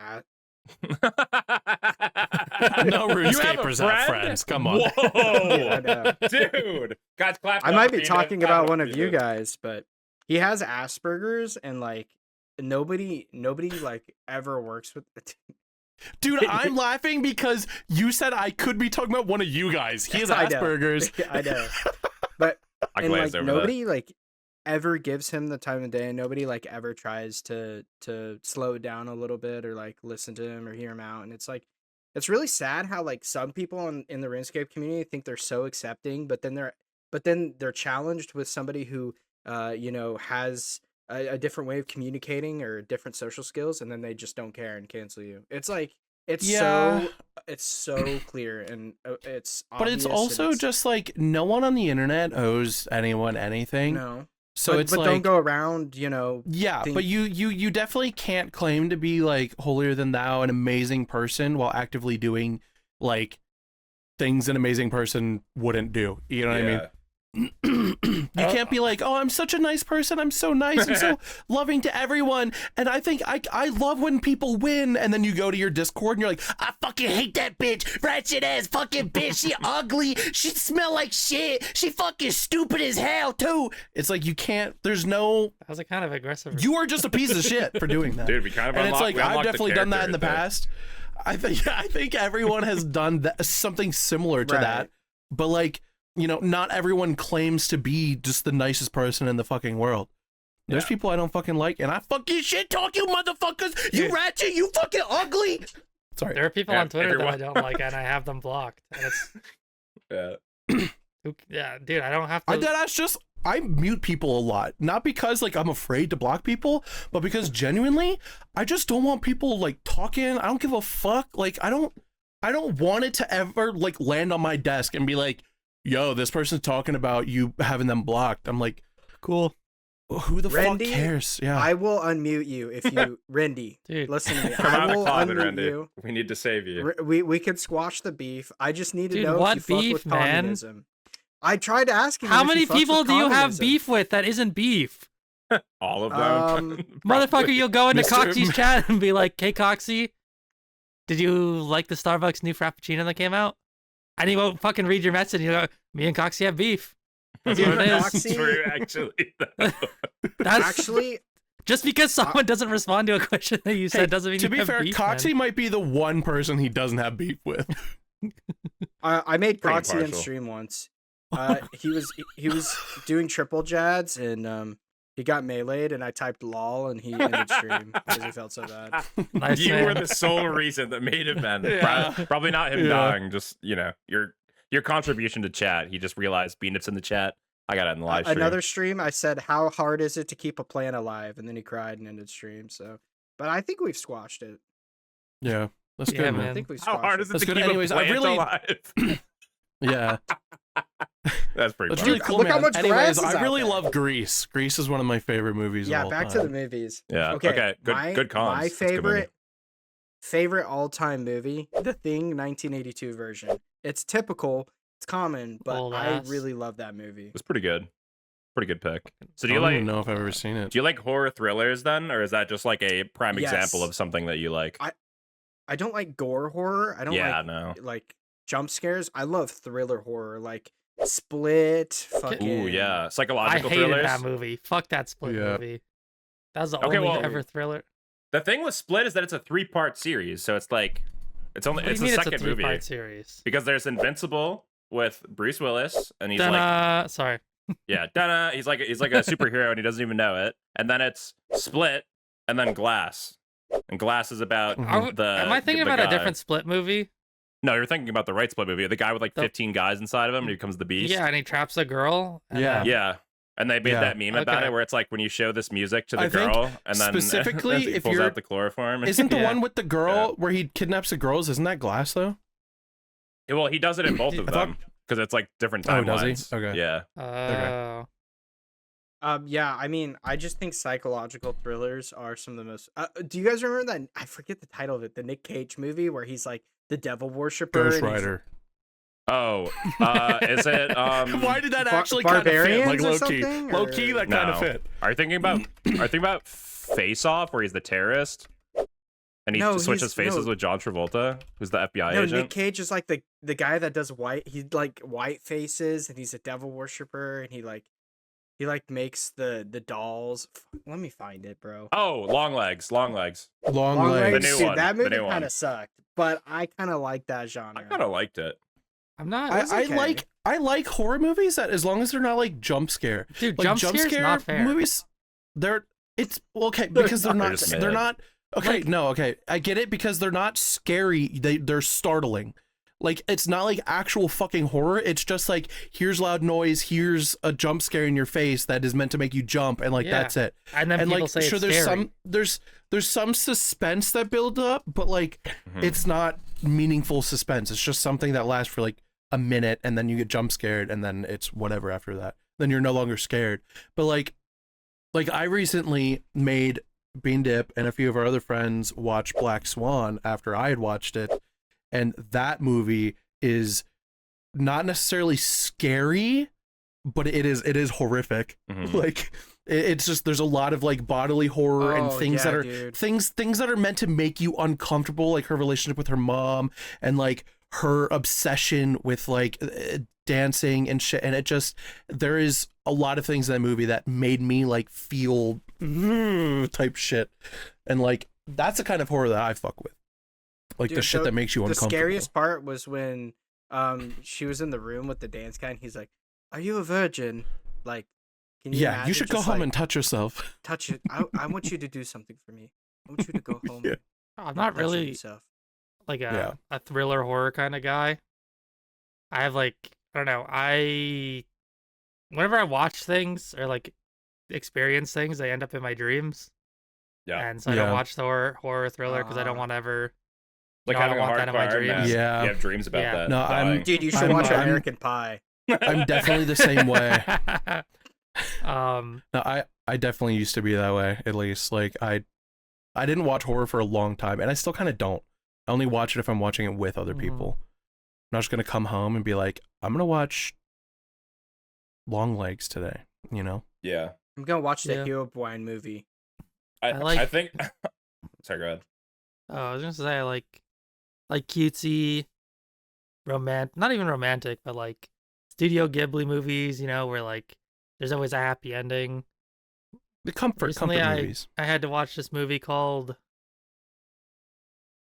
No You have a RuneScapers have friend? friends. Come on. I Whoa, know. dude! Guys, clap. I it might up, be Beandip. talking Clap about it one up, of you Beandip. guys, but he has Asperger's, and like nobody like ever works with. Dude, I'm laughing because you said I could be talking about one of you guys. He has I know. Asperger's. I know, but I and glazed like over that. nobody like ever gives him the time of day, and nobody like ever tries to slow it down a little bit or like listen to him or hear him out. And it's like it's really sad how like some people in the RuneScape community think they're so accepting, but then they're challenged with somebody who you know has a different way of communicating or different social skills, and then they just don't care and cancel you. It's like it's Yeah. so clear, and it's But it's obvious, and also just like no one on the internet owes anyone anything. no. So but, it's but like don't go around, you know. yeah, think- but you definitely can't claim to be like holier than thou, an amazing person, while actively doing like things an amazing person wouldn't do. You know what I mean? You can't be like, oh, I'm such a nice person. I'm so nice. I'm so loving to everyone. And I think I love when people win. And then you go to your Discord and you're like, I fucking hate that bitch. Ratchet ass fucking bitch. She ugly. She smell like shit. She fucking stupid as hell too. It's like you can't. There's no. that was a kind of aggressive. You are just a piece of shit for doing that. Dude, we kind of And it's unlocked- like we I've unlocked the definitely done that in the character past. I think everyone has done that, something similar to Right. that. But like, you know, not everyone claims to be just the nicest person in the fucking world. There's Yeah. people I don't fucking like, and I fucking shit talk you motherfuckers. You Dude. ratchet. You fucking ugly. Sorry. There are people Yeah, on Twitter that I everyone- don't like, and I have them blocked. And it's Yeah. dude, I don't have to. That's just I mute people a lot, not because like I'm afraid to block people, but because genuinely I just don't want people like talking. I don't give a fuck. Like I don't want it to ever like land on my desk and be like, yo, this person's talking about you having them blocked. I'm like, cool. Who the Randy, fuck cares? Yeah. I will unmute you if you, Randy. Dude. Listen to me. Come I out of will the closet, unmute Randy. you. We need to save you. We could squash the beef. I just need to Dude, know what if you fuck beef, with man? communism. I tried asking. How him if many he fucks people with do you have communism. beef with that isn't beef? All of them. Motherfucker, Probably. you'll go into Mr. Coxie's chat and be like, hey, Coxie, did you like the Starbucks new Frappuccino that came out? And he won't fucking read your message. You go, me and Coxie have beef. That's what it is. Coxie- True, actually. That's Actually, Just because someone doesn't respond to a question that you said doesn't mean to you be have fair, beef, Coxie man. might be the one person he doesn't have beef with. I made Pretty Coxie in impartial. stream once. He was doing triple jads and he got meleeed and I typed lol and he ended stream because he felt so bad. Nice, You man. were the sole reason that made him end. Yeah. Probably not him Yeah. dying. Just your contribution to chat. He just realized Beandip's in the chat. I got it in the live stream. Another stream, I said, "How hard is it to keep a plant alive?" And then he cried and ended stream. So, but I think we've squashed it. Yeah, that's Yeah, good, I man. think we've How squashed hard it. is it That's to good. keep Anyways, a I plant really- alive? Yeah, That's pretty that's funny. really cool, Look man. how much grass Anyways, is I out really there. love Grease. Grease is one of my favorite movies. Yeah, of all back time. to the movies. Yeah. Okay. Good cons. My That's a good movie. favorite all-time movie, The Thing, 1982 version. It's typical, it's common, but Old I ass. really love that movie. It was pretty good. Pretty good pick. So I don't even know if I've ever seen it. do you like horror thrillers then, or is that just like a prime example Yes. of something that you like? I don't like gore horror. I don't no. like jump scares. I love thriller horror, like Split. Fucking. Ooh, yeah, I psychological hated thrillers. that movie. Fuck that Split Yeah. movie. That was the Okay, only well- ever thriller. The thing with Split is that it's a 3-part series, so it's like it's What do the you mean second it's a movie three-part series? because there's Invincible with Bruce Willis, and he's like, Ta-da! Sorry. yeah, da he's like a superhero and he doesn't even know it. And then it's Split, and then Glass, and Glass is about Mhm. Am I thinking the about a guy. different Split movie? No, you're thinking about the right Split movie. The guy with like The- 15 guys inside of him, and he becomes the Beast. Yeah, and he traps a girl. and Yeah. then- Yeah. And they made Yeah. that meme about Okay. it where it's like when you show this music to the I think girl and then specifically he if pulls you're- out the chloroform. Isn't the Yeah. one with the girl where he kidnaps the girls? Isn't that Glass though? Well, he does it in both of I thought- them because it's like different Oh, does he? timelines. Okay. Yeah. Oh. Yeah, I mean, I just think psychological thrillers are some of the most. Do you guys remember that? I forget the title of it. The Nick Cage movie where he's like the devil worshiper. Ghost and he's- Rider. Oh, is it? Why did that Bar- actually kind of fit? Barbarians Like or low key, something, low or- key, that kind of No. fit. Are you thinking about Face Off where he's the terrorist and he No, switches he's- faces no. with John Travolta, who's the FBI No, agent? Nick Cage is like the guy that does white. He like white faces, and he's a devil worshiper, and he makes the dolls. Let me find it, bro. Oh, Long Legs. Long Long legs. Legs, new dude, one, that the movie new one. kind of sucked, but I kind of like that genre. I kind of liked it. I'm not. was I okay. like horror movies that as long as they're not like jump scare. Dude, Like jump scare's not fair. movies, it's okay because they're not. They're They're mid. not. Okay, Like- no, okay, I get it because they're not scary. They're startling. Like it's not like actual fucking horror. It's just like here's loud noise, here's a jump scare in your face that is meant to make you jump, and like Yeah. that's it. And then And people like say sure, it's there's scary. there's some suspense that build up, but like Mhm. it's not meaningful suspense. It's just something that lasts for like a minute, and then you get jump scared, and then it's whatever after that. Then you're no longer scared. But like I recently made Beandip and a few of our other friends watch Black Swan after I had watched it, and that movie is not necessarily scary, but it is horrific. Mhm. Like it's just there's a lot of like bodily horror and Oh, things that yeah, are dude. things that are meant to make you uncomfortable, like her relationship with her mom and like her obsession with like dancing and shit. And it just there is a lot of things in that movie that made me like feel type shit, and like that's the kind of horror that I fuck with, like the Dude, shit that makes you The uncomfortable. scariest part was when she was in the room with the dance guy, and he's like, "Are you a virgin?" Like, can you Yeah, you imagine should go just, home like, and touch yourself. touch it. I want you to do something for me. I want you to go home. Yeah. and I'm not touch it really yourself. like Yeah. a thriller horror kind of guy. I have like I don't know. Whenever I watch things or like experience things, they end up in my dreams. Yeah. And so I Yeah. don't watch the horror thriller because I don't want to ever. Like No, I having don't a want hard that in my car, dreams. man. Yeah. You have dreams about Yeah. that. No, I'm- dying. Dude, you should I'm- watch I'm- American Pie. I'm definitely the same way. um, No, I definitely used to be that way. At least like I didn't watch horror for a long time, and I still kind of don't. I only watch it if I'm watching it with other Mhm. people. I'm not just gonna come home and be like, I'm gonna watch Long Legs today. You know? Yeah. I'm gonna watch the Yeah. Hero Wine movie. I like- I think. Sorry, go ahead. I was gonna say I like cutesy, not even romantic, but like Studio Ghibli movies. You know, where like there's always a happy ending. The comfort Recently, movies. I had to watch this movie called.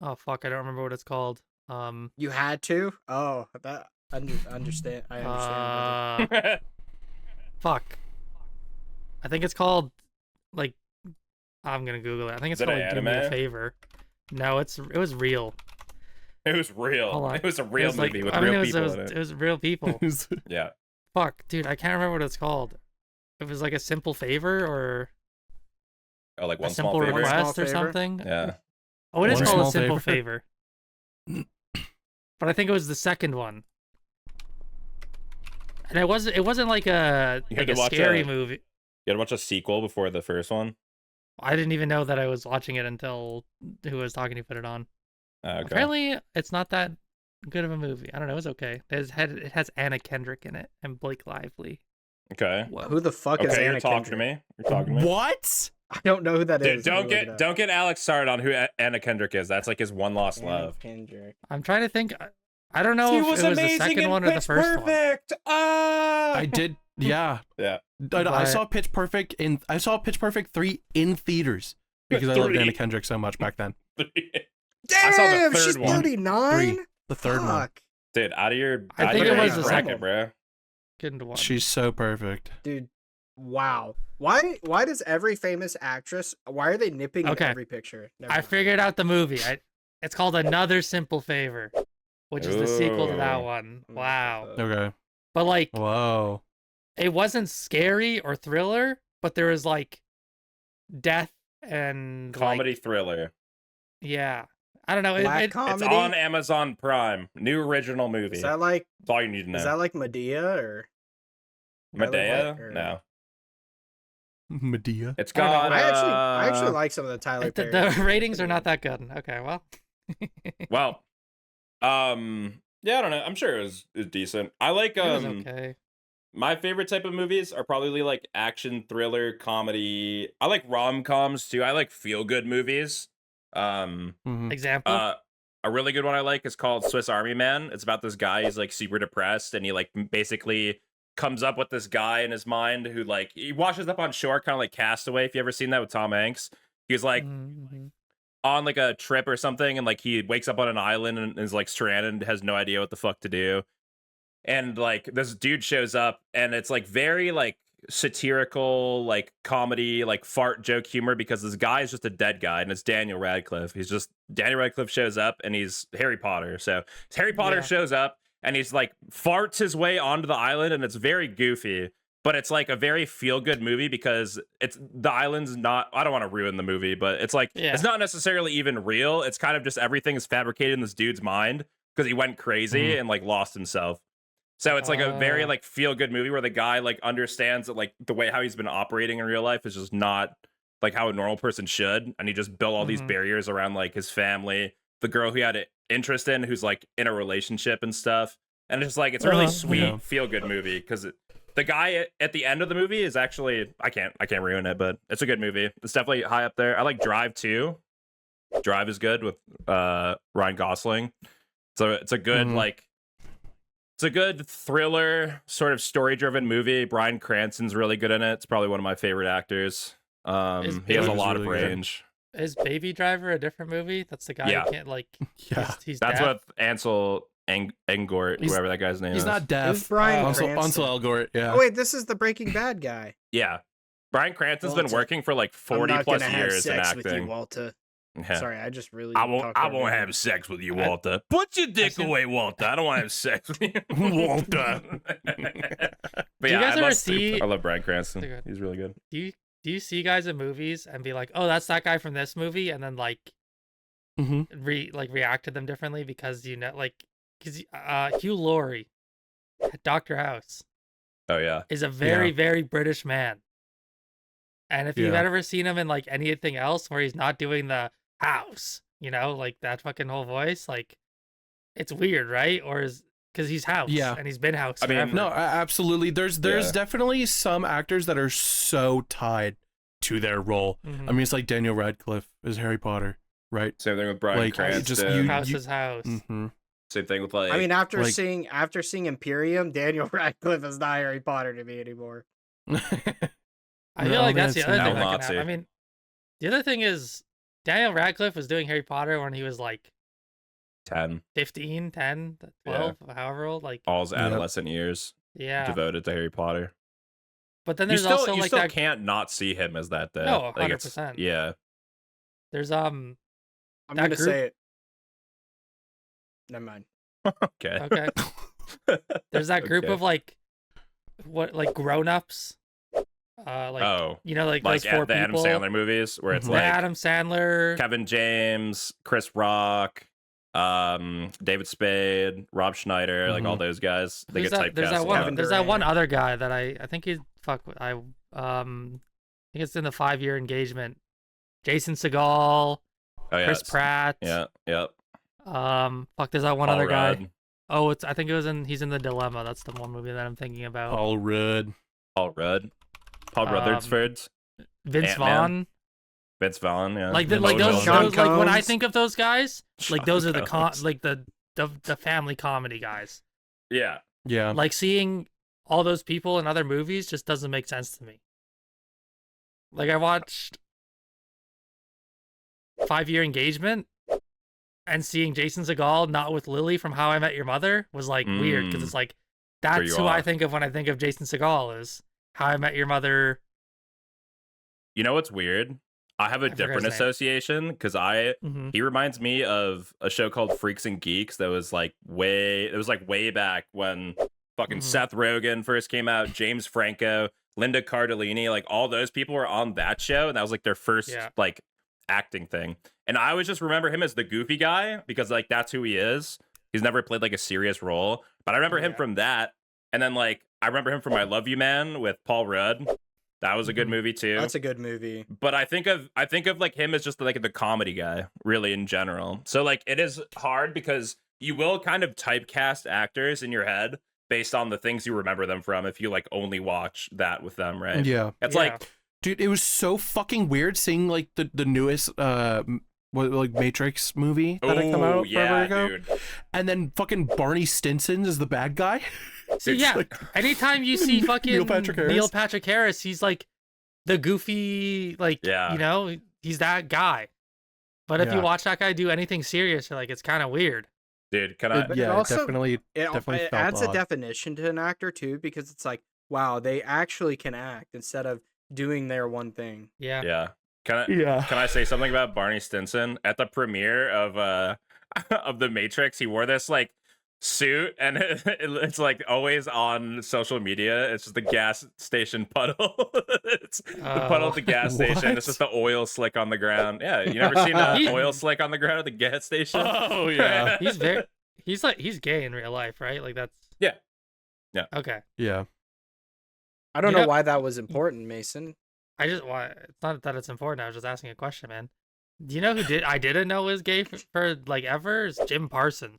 Oh fuck! I don't remember what it's called. You had to? Oh, that understand. I understand, brother. Fuck. I think it's called like. I'm gonna Google it. I think it's Is it called an "Do Me a anime? Favor." No, it was real. It was real. Hold on. It was a It real was movie like, with I mean, real it people in it. It was real people. Yeah. Fuck, dude, I can't remember what it's called. It was like a simple favor or Oh, like a one small simple favor. request Small or favor? something. Yeah. Oh, it is One called a small simple favor? favor. But I think it was the second one. And it wasn't like a You had like to a watch scary a- movie. You had to watch a sequel before the first one. I didn't even know that I was watching it until who was talking to put it on. Okay. Apparently, it's not that good of a movie. I don't know. It was okay. It has Anna Kendrick in it and Blake Lively. Okay. Whoa. Who the fuck is Okay, Anna you're talking to Kendrick? me. You're talking to me. What? I don't know who that Dude, is. Let me look it up. don't get Alex started on who Anna Kendrick is. That's like his one lost Anna love. Kendrick. I'm trying to think. I don't know if it was the second one or the first one. Perfect. I did. Yeah. Yeah. I But- saw Pitch Perfect I saw Pitch Perfect 3 in theaters because I loved 3. Anna Kendrick so much back then. Damn, saw the third she's one. 39? 3. The third one. Fuck. Dude, out of your I out think of it your was age the bracket, second. bro. Get into one. She's so perfect. Dude, wow. Why does every famous actress, why are they nipping at Okay. every picture? Never I mind. figured out the movie. It's called Another Simple Favor, which is the sequel to that Ooh. one. Mm, Wow. Okay. But like, Whoa. it wasn't scary or thriller, but there was like death and Comedy like, thriller. yeah. I don't know. Black It, comedy? It's on Amazon Prime. New original movie. Is that like That's all you need to know. is that like Medea or Medea? Or- No. Medea. It's I don't know. got. I actually like some of the Tyler the, Perry. the ratings are not that good. Okay, well. Well, yeah, I don't know. I'm sure it was decent. I like It was okay. my favorite type of movies are probably like action, thriller, comedy. I like rom-coms too. I like feel-good movies. Mhm. Example. A really good one I like is called Swiss Army Man. It's about this guy. He's like super depressed, and he like basically comes up with this guy in his mind who like he washes up on shore, kind of like Castaway. If you ever seen that with Tom Hanks, he was like Mhm. on like a trip or something, and like he wakes up on an island and is like stranded and has no idea what the fuck to do. And like this dude shows up, and it's like very like satirical, like comedy, like fart joke humor, because this guy is just a dead guy, and it's Daniel Radcliffe. Daniel Radcliffe shows up, and he's Harry Potter. So Harry Potter Yeah. shows up, and he's like farts his way onto the island, and it's very goofy. But it's like a very feel good movie because it's the island's not. I don't want to ruin the movie, but it's like Yeah. it's not necessarily even real. It's kind of just everything is fabricated in this dude's mind because he went crazy and like lost himself. So it's like a very like feel good movie where the guy like understands that like the way how he's been operating in real life is just not like how a normal person should, and he just built all these Mhm. barriers around like his family, the girl he had an interest in, who's like in a relationship and stuff, and it's just like it's a really Uh-huh. sweet Yeah. feel good movie because the guy at the end of the movie is actually I can't ruin it, but it's a good movie. It's definitely high up there. I like Drive too. Drive is good with Ryan Gosling. So it's a good Mhm. like it's a good thriller sort of story driven movie. Bryan Cranston's really good in it. It's probably one of my favorite actors. He has a Baby's lot of really good. range. Is Baby Driver a different movie? That's the guy Yeah. who can't like. Yeah. He's That's deaf? what Ansel Engort, He's- whoever that guy's name He's is. not Who's deaf. Bryan Ansel Cranston? Elgort, yeah. Oh wait, this is the Breaking Bad guy. Yeah. Bryan Cranston's Well, been it's a- working for like I'm 40 not plus gonna have years in sex with you, acting. Walter. Yeah. Sorry, I just really. I won't talked over him. sex with you, I- Walter. Put your dick seen- away, Walter. I don't want to have sex with you. Walter. But Do you yeah, guys I ever love, see- I love Bryan Cranston. They're good. He's really good. Do you see guys in movies and be like, oh, that's that guy from this movie, and then like Mm-hmm. react to them differently because because Hugh Laurie, Doctor House, Oh yeah. is a very British man. And if you've Yeah. ever seen him in like anything else where he's not doing the house, like that fucking whole voice, like it's weird, right? Or is because he's House, Yeah. and he's been House I mean, forever. No, absolutely. There's Yeah. definitely some actors that are so tied to their role. Mhm. I mean, it's like Daniel Radcliffe is Harry Potter, right? Same thing with Bryan Like, Cranston. just you- House is House. Mm-hmm. Same thing with like. I mean, after like- seeing Imperium, Daniel Radcliffe is not Harry Potter to me anymore. I No, feel like I mean, that's the it's other thing no that can Nazi. happen. I mean, the other thing is Daniel Radcliffe was doing Harry Potter when he was like 10. 15, 10, 12, however old. Like, All his Yep. adolescent years yeah. devoted to Harry Potter. But then You there's still, also you like still that. can't not see him as that though. No, Like, it's- 100%. Yeah. There's I'm that gonna group- say it. Never mind. Okay. okay. There's that group Okay. of like grown-ups. Like oh, you know, like like those four the Adam people. Sandler movies where it's Mhm. The like Adam Sandler. Kevin James, Chris Rock, David Spade, Rob Schneider, like all those guys. They Who's get that? There's typecast that a one. lot. Kevin There's that one Durant. other guy that I think he's I think it's in the 5-year engagement. Jason Segel, Oh yeah, Chris Pratt. yeah, yep. There's that one Paul other guy. Rudd. Oh, I think he's in The Dilemma. That's the one movie that I'm thinking about. Paul Rudd. Paul Rutherford, Vince Ant-Man. Vaughn. Vince Vaughn, yeah. Like Vince like those, Vaughn. those like when I Combs. think of those guys, like Sean those are Combs. the family comedy guys. Yeah. Yeah. Like seeing all those people in other movies just doesn't make sense to me. Like I watched 5-year engagement and seeing Jason Segel not with Lily from How I Met Your Mother was like weird because it's like that's you who I off. think of when I think of Jason Segel is How I Met Your Mother. You know what's weird? I have a forgot different his name. association because Mhm. he reminds me of a show called Freaks and Geeks that was like way back when fucking Mhm. Seth Rogen first came out, James Franco, Linda Cardellini, like all those people were on that show, and that was like their first Yeah. like acting thing. And I always just remember him as the goofy guy because like that's who he is. He's never played like a serious role, but I remember him Yeah. from that, and then like I remember him from I Love You Man with Paul Rudd. That was a good Mhm. movie too. That's a good movie. But I think of like him as just like the comedy guy, really in general. So like it is hard because you will kind of typecast actors in your head based on the things you remember them from if you like only watch that with them, right? Yeah. It's Yeah. like Dude, it was so fucking weird seeing like the newest like Matrix movie that had come oh out yeah, forever ago. dude. And then fucking Barney Stinson is the bad guy. See, It's yeah. like- Anytime you see fucking Neil Patrick Harris. Neil Patrick Harris, he's like the goofy, like Yeah. you know, he's that guy. But if Yeah. you watch that guy do anything serious, you're like, it's kind of weird. Dude, can I But it yeah, also- definitely. It, Definitely it felt adds a odd. definition to an actor too, because it's like, wow, they actually can act instead of doing their one thing. Yeah. yeah. Yeah. Can I say something about Barney Stinson? At the premiere of of The Matrix, he wore this like suit and it's like always on social media. It's just the gas station puddle. It's the puddle at the gas station. What? It's just the oil slick on the ground. Yeah, you never seen an He- oil slick on the ground at the gas station? Oh yeah. He's gay in real life, right? Like that's Yeah. Yeah. Okay. Yeah. I don't You know know- why that was important, Mason. It's not that it's important. I was just asking a question, man. Do you know who I didn't know was gay for like ever? Is Jim Parsons.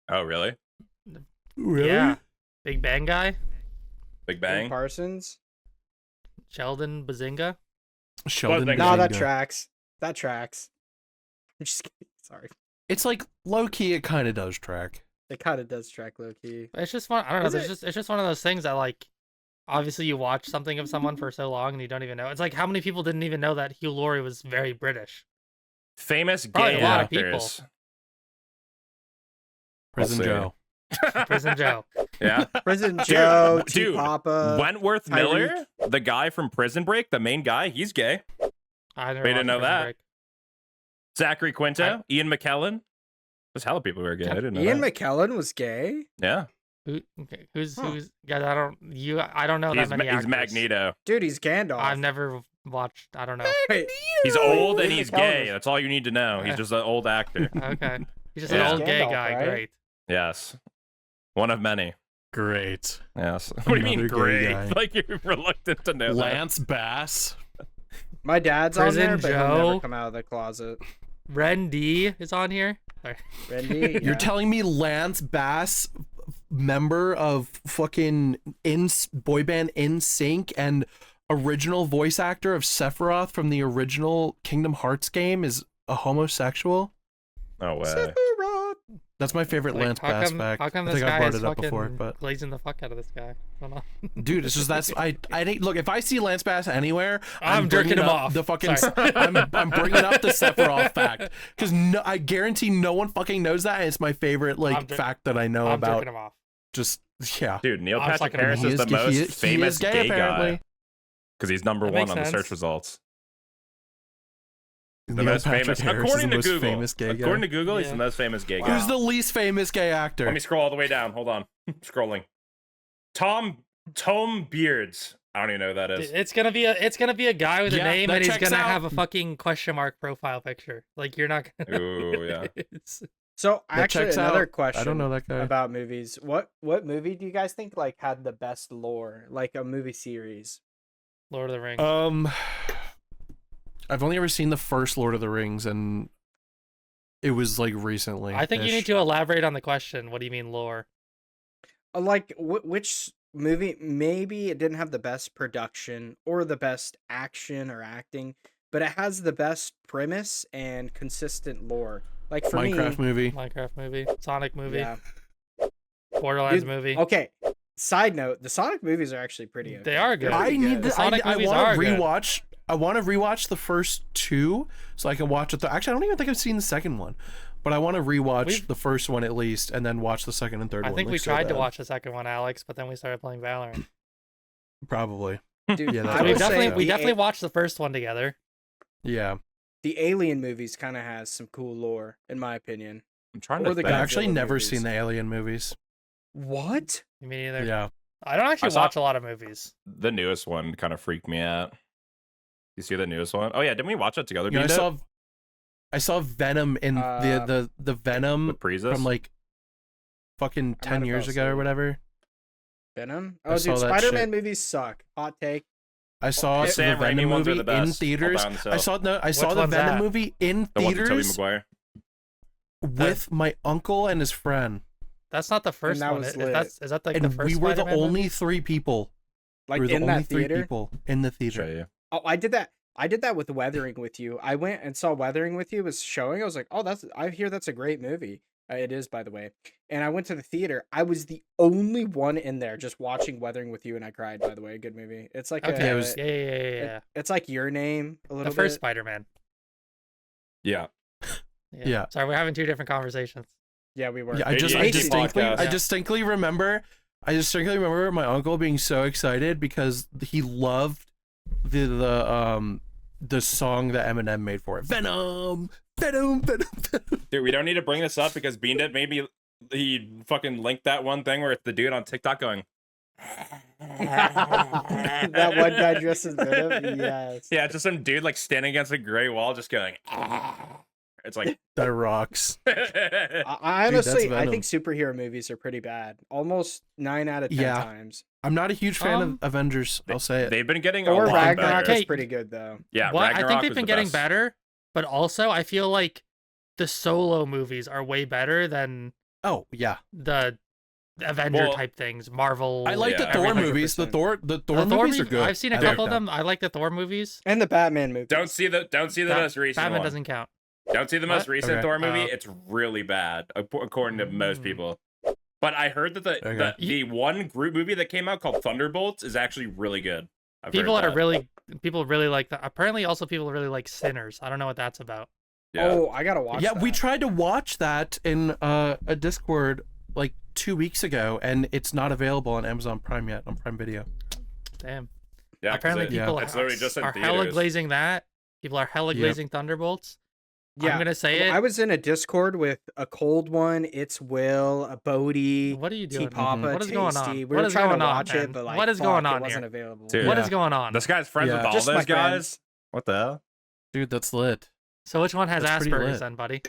Oh, really? Really? Yeah. Big Bang guy. Big Jim Bang? Parsons. Sheldon Bazinga. Sheldon. Big No, that Bazinga. tracks. That tracks. I'm just kidding. Sorry. It's like low key. It kind of does track. It kind of does track low key. It's just one. I don't know. Is It's just one of those things that like, obviously you watch something of someone for so long and you don't even know. It's like how many people didn't even know that Hugh Laurie was very British. Famous Probably gay a lot of people. actors. Prison see. Joe. Prison Joe. Yeah. Prison Joe, T dude, Papa. Wentworth Tyreek. Miller, the guy from Prison Break, the main guy, he's gay. I never We didn't watched know Prison that. Break. Zachary Quinto, Ian McKellen. There's hella people who are gay. I didn't know Ian that. McKellen was gay. Yeah. Who's Huh. guys? I don't know He's, that many he's actors. Magneto. Dude, he's Gandalf. I've never watched. I don't know. Wait, He's old and Ian he's McKellen gay. is- That's all you need to know. He's just an old actor. Okay, he's just Yeah. an old gay Gandalf, guy. right? Great. Yes. One of many. Great. Yes. What do you mean Another gay great? guy. Like you're reluctant to know that. Lance Bass. my dad's Prison on there, but he'll Joe. never come out of the closet. Ren D is on here. Sorry. Randy, You're yeah. telling me Lance Bass, member of fucking boy band NSYNC and original voice actor of Sephiroth from the original Kingdom Hearts game, is a homosexual? No way. Sephiroth. That's my favorite Like, Lance Bass fact. how come I this think I guy brought is it up fucking before, but glazing the fuck out of this guy? I don't know. dude, it's just I think look, if I see Lance Bass anywhere, I'm jerking bringing him up off. the fucking Sorry. I'm bringing up the Sephiroth fact because no, I guarantee no one fucking knows that. And it's my favorite fact that I know I'm about. jerking him off. Just yeah, Dude, Neil I'm Patrick sucking Harris him is off. the most he famous is gay, gay apparently. guy because he's number That one makes on the search sense. results. The Neil most Patrick famous, Harris according is the to most Google. famous gay guy. According to Google, he's Yeah. the most famous gay Wow. guy. Who's the least famous gay actor? Let me scroll all the way down. Hold on, scrolling. Tom Beards. I don't even know who that is. It's gonna be a guy with a Yeah, name, that and he's checks gonna out. have a fucking question mark profile picture. Like you're not gonna. Ooh, yeah. So That actually, checks another out. question. I don't know that guy. About movies. What movie do you guys think like had the best lore, like a movie series? Lord of the Rings. I've only ever seen the first Lord of the Rings, and it was like recently. I think you need to elaborate on the question. What do you mean lore? Like which movie? Maybe it didn't have the best production or the best action or acting, but it has the best premise and consistent lore. Like for Minecraft me, movie. Minecraft movie, Sonic movie, yeah. Borderlands Dude, movie. Okay. Side note: the Sonic movies are actually pretty. Okay. They are good. They're I pretty need good. The to. Sonic I movies want are to good. rewatch. I want to rewatch the first two so I can watch it. Actually, I don't even think I've seen the second one, but I want to rewatch We've- the first one at least, and then watch the second and third I one. think They're we so tried to bad. watch the second one, Alex, but then we started playing Valorant. Probably. Dude, Yeah, that's I what we would say say definitely the watched the first one together. Yeah. the Alien movies kind of has some cool lore, in my opinion. I'm trying Or to the think. I've actually Godzilla never movies. seen the Alien movies. What? Me neither. Yeah. I don't actually I saw- watch a lot of movies. The newest one kind of freaked me out. You see the newest one? Oh yeah, didn't we watch it together? You know, Beandip? I saw Venom in the Venom With Breezes? from like fucking I 10 might have years fell ago or asleep. whatever. Venom? I Oh, saw dude, that Spider-Man shit. movies suck. Hot take. I saw The the Sam Venom Raimi ones are movie the in best. All theaters. by himself. I saw the Which one's Venom that? movie in The one with Tobey theaters Maguire. with my uncle and his friend. That's not the first that one. was Is lit. that like the And first we were the Spider-Man movie? only three people. Like we were the in only that three theater? people in the Show theater. you. Oh, I did that. I did that with Weathering with You. I went and saw Weathering with You. It was showing. I was like, oh, I hear that's a great movie. It is, by the way. And I went to the theater. I was the only one in there just watching Weathering with You, and I cried. By the way, good movie. It's like Okay. it was- Yeah. it's like Your Name a little The first bit. Spider-Man. Yeah. Yeah. Sorry, we're having two different conversations. Yeah, we were. Yeah, I ADHD distinctly podcast. remember my uncle being so excited because he loved the song that Eminem made for it. Venom. Dude, we don't need to bring this up because Beandip maybe he fucking linked that one thing where it's the dude on TikTok going. That one guy dressed as Venom. Yes. Yeah, just some dude like standing against a gray wall, just going. It's like. That rocks. I Dude, honestly, that's I think Venom. superhero movies are pretty bad. Almost 9 out of 10 Yeah. times. I'm not a huge fan of Avengers. I'll say it. They've been getting a Thor lot Ragnarok better. is Okay. pretty good though. Yeah, What? I Ragnarok think they've was been the getting best. better, but also I feel like the solo movies are way better than Oh yeah, the Avenger Well, type things. Marvel. I like the Yeah. Thor everything. movies. The 100%. Thor movies are good. I've seen a I like couple of them. them. I like the Thor movies. And the Batman movie. Don't see the most recent Batman one. doesn't count. Don't see the most What? recent Okay. Thor movie. Oh. It's really bad, according to most people. But I heard that Okay. the one group movie that came out called Thunderbolts is actually really good. I've People heard that are people really like that. Apparently, also people really like Sinners. I don't know what that's about. Yeah. Oh, I gotta watch Yeah, that. we tried to watch that in a Discord like 2 weeks ago, and it's not available on Amazon Prime yet on Prime Video. Damn. Yeah, 'cause Apparently, it- people it's literally just in are hella theaters. glazing that. People are hella Yep. glazing Thunderbolts. Yeah, I'm gonna say it. I was in a Discord with a Cold One, It's Will, a Bodie, What are you T doing? Papa, What is going on? Tasty. We What were is trying going to on, watch man? it, but like, What is fuck, going on it wasn't here? available. Dude. What Yeah. is going on? This guy's friends Yeah. with all Just my those guys. friends. What the hell? Dude, that's lit. So which one has That's pretty Asperger's lit. then, buddy?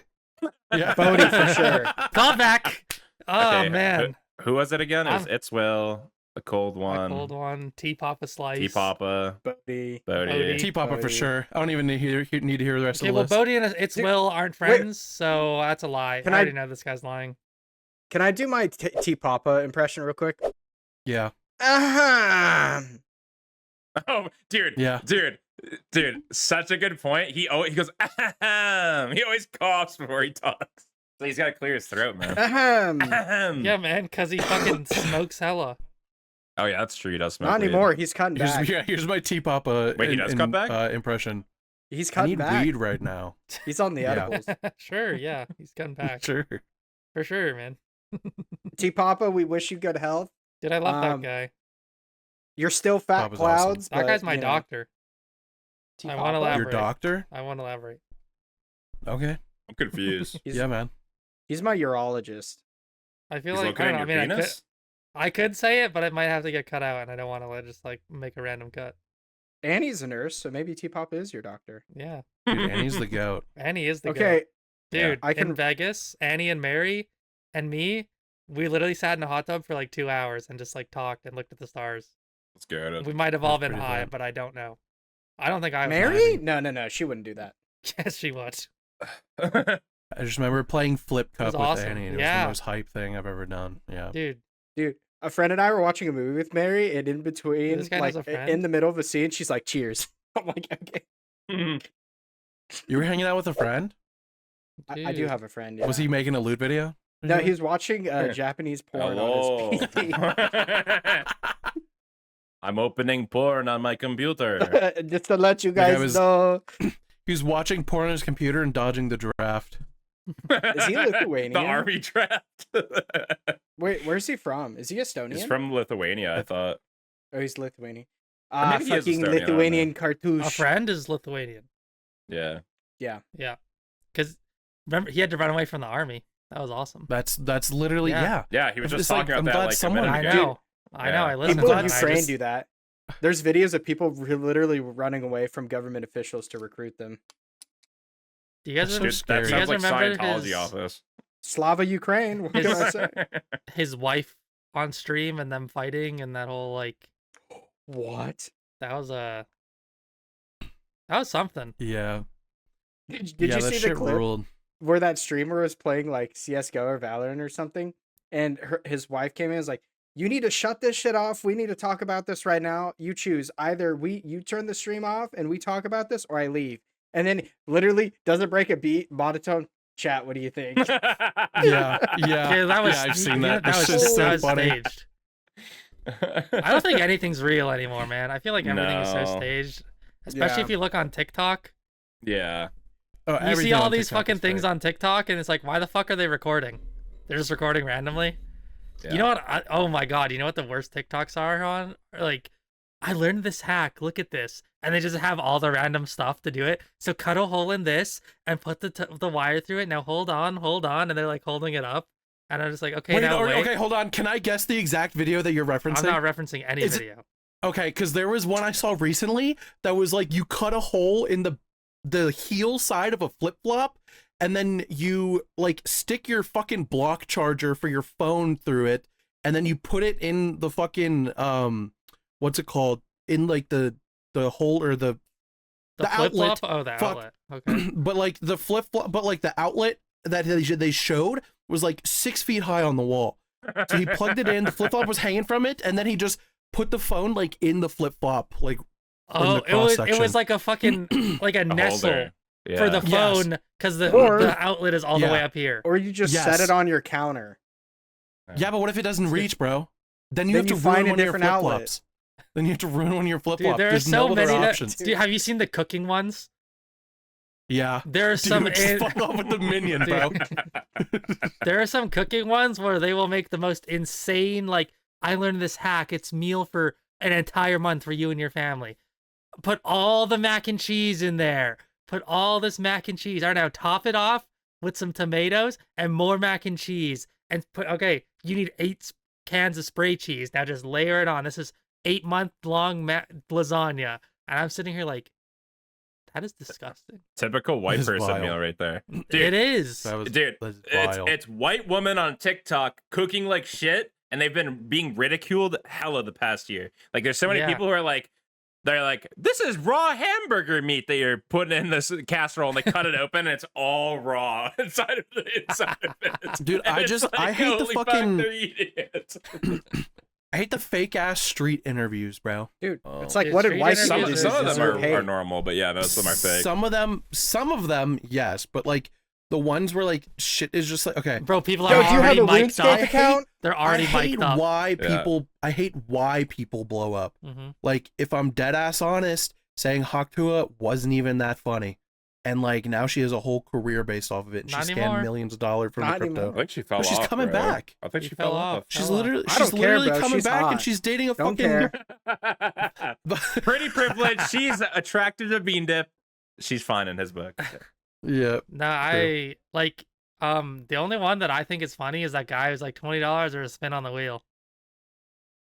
Yeah, Bodhi for sure. Call back. Oh Okay, man, Who was it again? It was I'm- It's Will, the cold a one, cold one. T Papa slice. T Papa, Bodie. Bodhi. T Papa for Bodhi. sure. I don't even need to hear the rest Okay, of the well, list. Bodhi and It's Dude, Will aren't wait. friends, so that's a lie. Can I I- already know this guy's lying. Can I do my T Papa impression real quick? Yeah, Ahem. Oh, dude, yeah. dude, such a good point. He goes, ahem. He always coughs before he talks. So he's got to clear his throat, man. Ahem. Yeah, man, because he fucking smokes hella. Oh yeah, that's true. He does smoke. Not weed. anymore. He's cutting back. Here's my T-Papa Wait, he does cut back? impression. He's I cutting need back. weed right now. He's on the Yeah. edibles. Sure, yeah, he's cutting back. Sure. For sure, man. T Papa, we wish you good health. Dude, I love that Um, guy. You're still fat Papa's awesome. clouds. That but, guy's my you know, doctor. T I wanna Papa? laugh. Your Elaborate. doctor? I won't elaborate. Okay. I'm confused. He's, Yeah, man. he's my urologist. I feel He's like I looking don't at know. your I mean, penis. I could say it, but it might have to get cut out, and I don't want to just like make a random cut. Annie's a nurse, so maybe T Papa is your doctor. Yeah, Dude, Annie's the goat. Annie is the Okay, goat. Dude. I can- In Vegas, Annie and Mary and me, we literally sat in a hot tub for like 2 hours and just like talked and looked at the stars. Let's get it. We might have all That's been pretty high, fun. but I don't know. I don't think I was high. Mary? No, she wouldn't do that. Yes, she was. I just remember playing Flip was Cup with awesome. Annie, and it was Yeah. the most hype thing I've ever done. Yeah. Dude, Dude, a friend and I were watching a movie with Mary, and in between, This guy like knows a friend? in the middle of a scene, she's like, "Cheers." I'm like, "Okay." You were hanging out with a friend? I do dude. have a friend. Yeah. Was he making a loot video? No, he was watching Japanese porn Hello. on his PC. I'm opening porn on my computer. Just to let you guy guys was- know. He was watching porn on his computer and dodging the draft. Is he Lithuanian? The army draft. Wait, where's he from? Is he Estonian? He's from Lithuania, I thought. Oh, he's Lithuanian. maybe he is Fucking Estonian, I don't know. Lithuanian A cartouche. friend is Lithuanian. Yeah. Yeah. Yeah. Because remember, he had to run away from the army. That was awesome. That's literally Yeah. yeah. Yeah, he was just It's like, talking I'm about glad that like someone- a I minute ago. know. I know. Yeah. I listened People to in it. and I Ukraine just- do that. There's videos of people literally running away from government officials to recruit them. Do you guys, That's so remember, That scary. do you sounds guys like remember Scientology his, office. Slava Ukraine. What can I say? his wife on stream and them fighting and that whole like What? that was something. Yeah. Did yeah, you that see shit the clip ruled. where that streamer was playing like CS:GO or Valorant or something, and his wife came in and was like, "You need to shut this shit off. We need to talk about this right now. You choose. Either you turn the stream off and we talk about this, or I leave." And then literally doesn't break a beat, monotone chat. What do you think? Yeah, yeah. Okay, that was yeah, I've seen you know, that. That That's was, just that so was funny. staged. I don't think anything's real anymore, man. I feel like everything is so No. staged. Especially Yeah. if you look on TikTok. Yeah. Oh, You see everything all on these TikTok fucking is things fake. on TikTok, and it's like, why the fuck are they recording? They're just recording randomly. Yeah. You know what? Oh my god! You know what the worst TikToks are on? Like, I learned this hack. Look at this, and they just have all the random stuff to do it. So cut a hole in this and put the wire through it. Now hold on, and they're like holding it up, and I'm just like, okay, Wait, now wait. okay, hold on. Can I guess the exact video that you're referencing? I'm not referencing any Is it- video. Okay, because there was one I saw recently that was like you cut a hole in the heel side of a flip flop, and then you like stick your fucking block charger for your phone through it, and then you put it in the fucking what's it called? In like the hole or the The flip outlet. flop. Oh, the Fuck. outlet. Okay. but like the flip flop, but like the outlet that they showed was like 6 feet high on the wall. So he plugged it in, the flip flop was hanging from it, and then he just put the phone like in the flip flop, like Oh, the it was cross-section. like a fucking like a A nestle holder. Yeah. for the Yes. phone because the Or- outlet is all the Yeah. way up here. Or you just set Yes. it on your counter. yeah. But what if it doesn't reach, bro? Then you Then have to you find ruin a one of your different flip outlet. flops. Then you have to ruin one of your flip Dude, flops. there are There's so no other many that. options. Dude, have you seen the cooking ones? Yeah. There are some. Dude, just fuck off with the minion, bro. There are some cooking ones where they will make the most insane. Like, I learned this hack. It's meal for an entire month for you and your family. Put all the mac and cheese in there. Put all this mac and cheese. All right, now top it off with some tomatoes and more mac and cheese. And put, okay, you need 8 cans of spray cheese. Now just layer it on. This is 8-month-long lasagna. And I'm sitting here like, that is disgusting. Typical white This is person vile. meal right there. It is. That was, Dude, that's It's vile. it's white women on TikTok cooking like shit, and they've been being ridiculed hella the past year. Like, there's so many Yeah. people who are like, they're like, this is raw hamburger meat that you're putting in this casserole, and they cut it open, and it's all raw inside of it. Dude, And I it's just- like, I hate the holy fuck, fucking- they're eating it. I hate the fake ass street interviews, bro. Dude, Oh. it's like, Dude, what did street white interviews people is- do? Some of them Deserve hate. are normal, but yeah, most of them are fake. Some of them, yes, but like The ones where like shit is just like okay. Bro, people Yo, are do you have already a mic'd RuneScape up. account? They're already I hate mic'd up. why Yeah. people. I hate why people blow up. Like if I'm dead ass honest, saying Haktua wasn't even that funny, and like now she has a whole career based off of it, and Not she anymore. scammed millions of dollars from Not crypto. anymore. I think she fell But off. she's coming bro. back. I think She she fell fell off. off. She's Hell, literally, I don't she's care, literally bro. coming She's back, hot. and she's dating a Don't fucking. care. Pretty privileged. She's attracted to Beandip. She's fine in his book. Yeah. No, I like the only one that I think is funny is that guy who's like $20 or a spin on the wheel.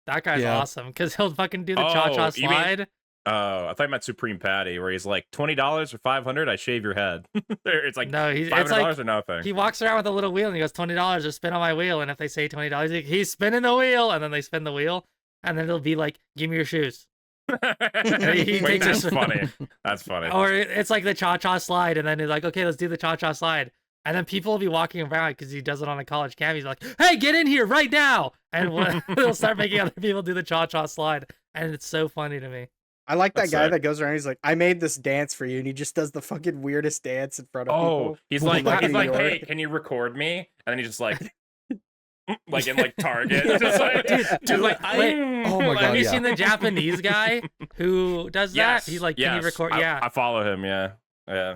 That guy's Yeah. awesome because he'll fucking do the Oh, cha-cha you mean- slide. Oh, I thought you meant Supreme Patty, where he's like $20 or $500. I shave your head. It's like No, $500 it's like or nothing. he walks around with a little wheel and he goes $20 or spin on my wheel. And if they say $20, he's spinning the wheel, and then they spin the wheel, and then it'll be like, give me your shoes. He Wait, takes that's his- funny. That's funny. Or it's like the cha-cha slide, and then he's like, okay, let's do the cha-cha slide. And then people will be walking around because he does it on a college camp. He's like, hey, get in here right now. And he'll start making other people do the cha-cha slide. And it's so funny to me. I like that That's guy sick. that goes around. He's like, I made this dance for you, and he just does the fucking weirdest dance in front of Oh, people. he's Like like, in New York. hey, can you record me? And then he's just like, like in like Target, just like, Dude, like, wait, oh my like- God, Have you yeah. seen the Japanese guy who does that? Yes, He's like, can you yes. record? I, Yeah. I follow him. Yeah, yeah.